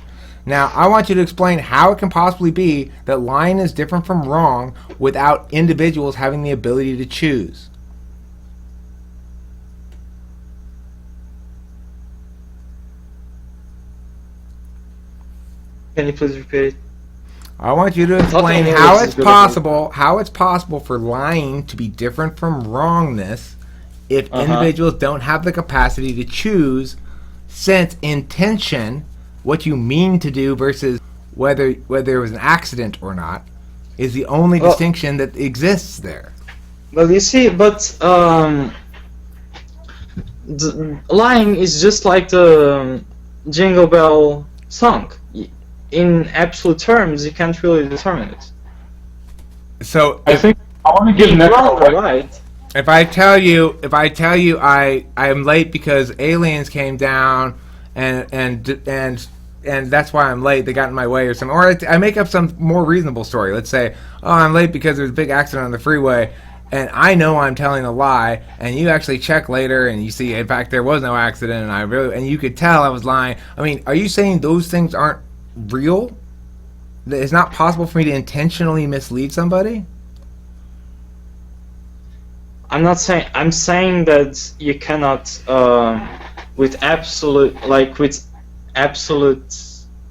A: Now, I want you to explain how it can possibly be that lying is different from wrong without individuals having the ability to choose.
D: Can you please repeat it?
A: I want you to explain
D: English
A: how
D: is
A: it's
D: good.
A: possible for lying to be different from wrongness if individuals don't have the capacity to choose, since intention, what you mean to do versus whether it was an accident or not, is the only
D: Well-
A: distinction that exists there.
D: Well, you see, but lying is just like the Jingle Bell song. In absolute terms, you can't really determine it.
A: So
B: I think I want to give
D: Being
B: Nick
D: wrong
B: a
D: or right?
A: if I tell you I'm late because aliens came down and that's why I'm late, they got in my way or something, or I make up some more reasonable story. Let's say, oh, I'm late because there was a big accident on the freeway, and I know I'm telling a lie, and you actually check later and you see, in fact, there was no accident, and you could tell I was lying. I mean, are you saying those things aren't real? That it's not possible for me to intentionally mislead somebody?
D: I'm not saying. I'm saying that you cannot, with absolute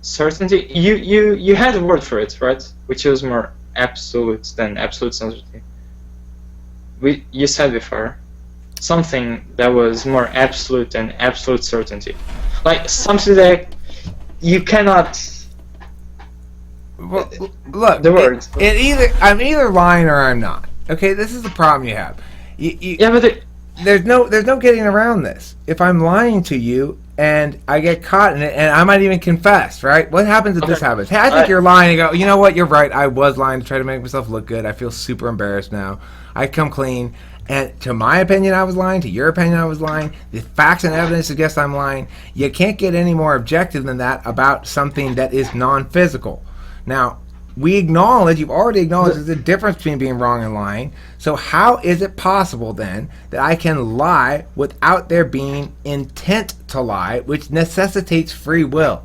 D: certainty. You had a word for it, right? Which is more absolute than absolute certainty. You said before something that was more absolute than absolute certainty, like something that you cannot.
A: Well, look,
D: the words.
A: I'm either lying or I'm not. Okay, this is the problem you have.
D: Yeah, but
A: there's no getting around this. If I'm lying to you and I get caught in it, and I might even confess, right? What happens if this happens? Hey, I think you're lying. And go, you know what? You're right. I was lying to try to make myself look good. I feel super embarrassed now. I come clean. And to my opinion, I was lying. To your opinion, I was lying. The facts and evidence suggest I'm lying. You can't get any more objective than that about something that is non-physical. Now, you've already acknowledged there's a difference between being wrong and lying. So how is it possible then that I can lie without there being intent to lie, which necessitates free will?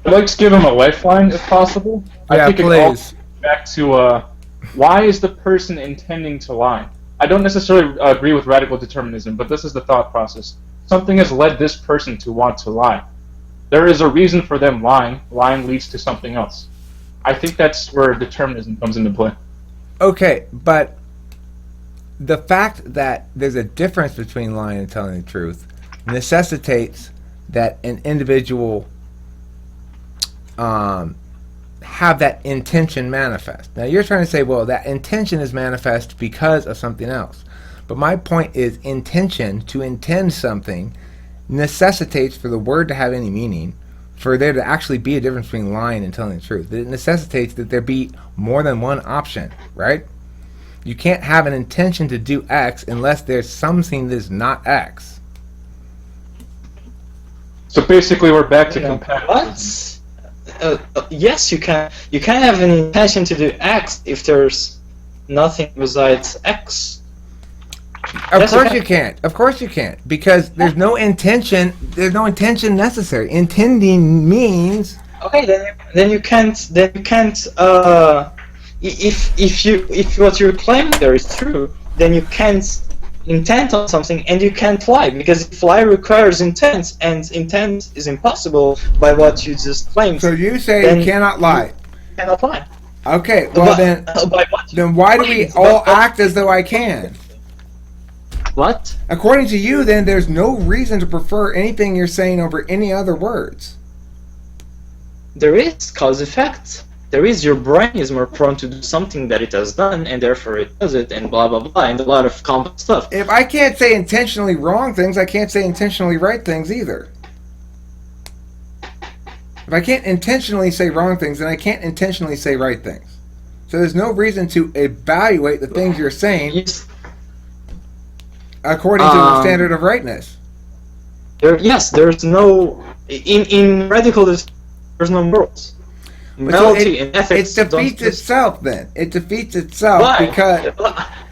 F: I'd like to give him a lifeline if possible.
A: Yeah,
F: I think
A: please.
F: it all goes back to why is the person intending to lie? I don't necessarily agree with radical determinism, but this is the thought process. Something has led this person to want to lie. There is a reason for them lying. Lying leads to something else. I think that's where determinism comes into play.
A: Okay, but the fact that there's a difference between lying and telling the truth necessitates that an individual have that intention manifest. Now you're trying to say, well, that intention is manifest because of something else. But my point is, intention, to intend something, necessitates for the word to have any meaning, for there to actually be a difference between lying and telling the truth. It necessitates that there be more than one option, right? You can't have an intention to do X unless there's something that's not X.
F: So basically, we're back to compatibility.
D: What? Yes, you can. You can have an intention to do X if there's nothing besides X.
A: Of course you can't. Of course you can't, because there's no intention. There's no intention necessary. Intending means.
D: Okay, then you can't. Then you can't. If what you're claiming there is true, then you can't intend on something, and you can't lie, because if lie requires intent, and intent is impossible by what you just claimed.
A: So you say you cannot lie.
D: You cannot lie.
A: Okay, well then why do we all act as though I can?
D: What?
A: According to you, then there's no reason to prefer anything you're saying over any other words.
D: There is cause effect. There is, your brain is more prone to do something that it has done, and therefore it does it, and blah blah blah, and a lot of complex stuff.
A: If I can't say intentionally wrong things, I can't say intentionally right things either. If I can't intentionally say wrong things, then I can't intentionally say right things. So there's no reason to evaluate the things you're saying according to the standard of rightness.
D: There's no in radical. There's no morals. Morality and ethics.
A: It defeats itself. Then it defeats itself.
D: Why?
A: Because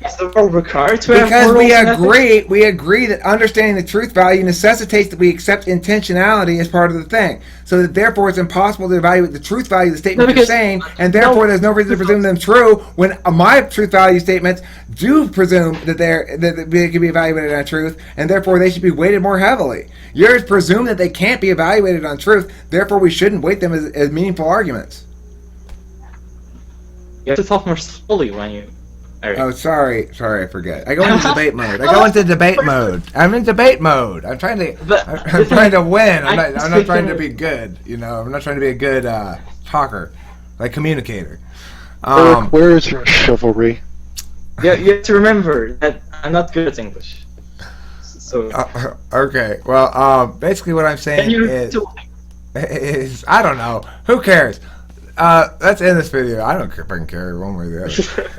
D: is the world required to have morals?
A: Because we agree that understanding the truth value necessitates that we accept intentionality as part of the thing. So that therefore it's impossible to evaluate the truth value of the statement you're saying, and therefore there's no reason to presume them true when my truth value statements do presume that they can be evaluated on truth, and therefore they should be weighted more heavily. Yours presume that they can't be evaluated on truth, therefore we shouldn't weight them as meaningful arguments.
D: You have to talk more slowly when you.
A: Oh, sorry, I forget. I go into debate mode. I'm in debate mode. I'm trying to win. I'm not trying to be good. You know, I'm not trying to be a good talker, like communicator.
C: Eric, where is your chivalry?
D: Yeah, you have to remember that I'm not good at English. So.
A: Okay. Well, basically what I'm saying is I don't know. Who cares? Let's end this video. I don't fucking care one way or the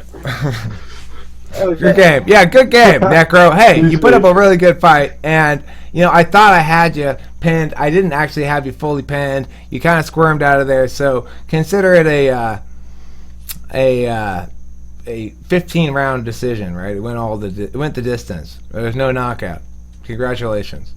A: other. Good game. Yeah, good game, Necro. Hey, you put up a really good fight, and I thought I had you pinned. I didn't actually have you fully pinned. You kind of squirmed out of there, so consider it a 15 round decision, right? It went the distance. There was no knockout. Congratulations.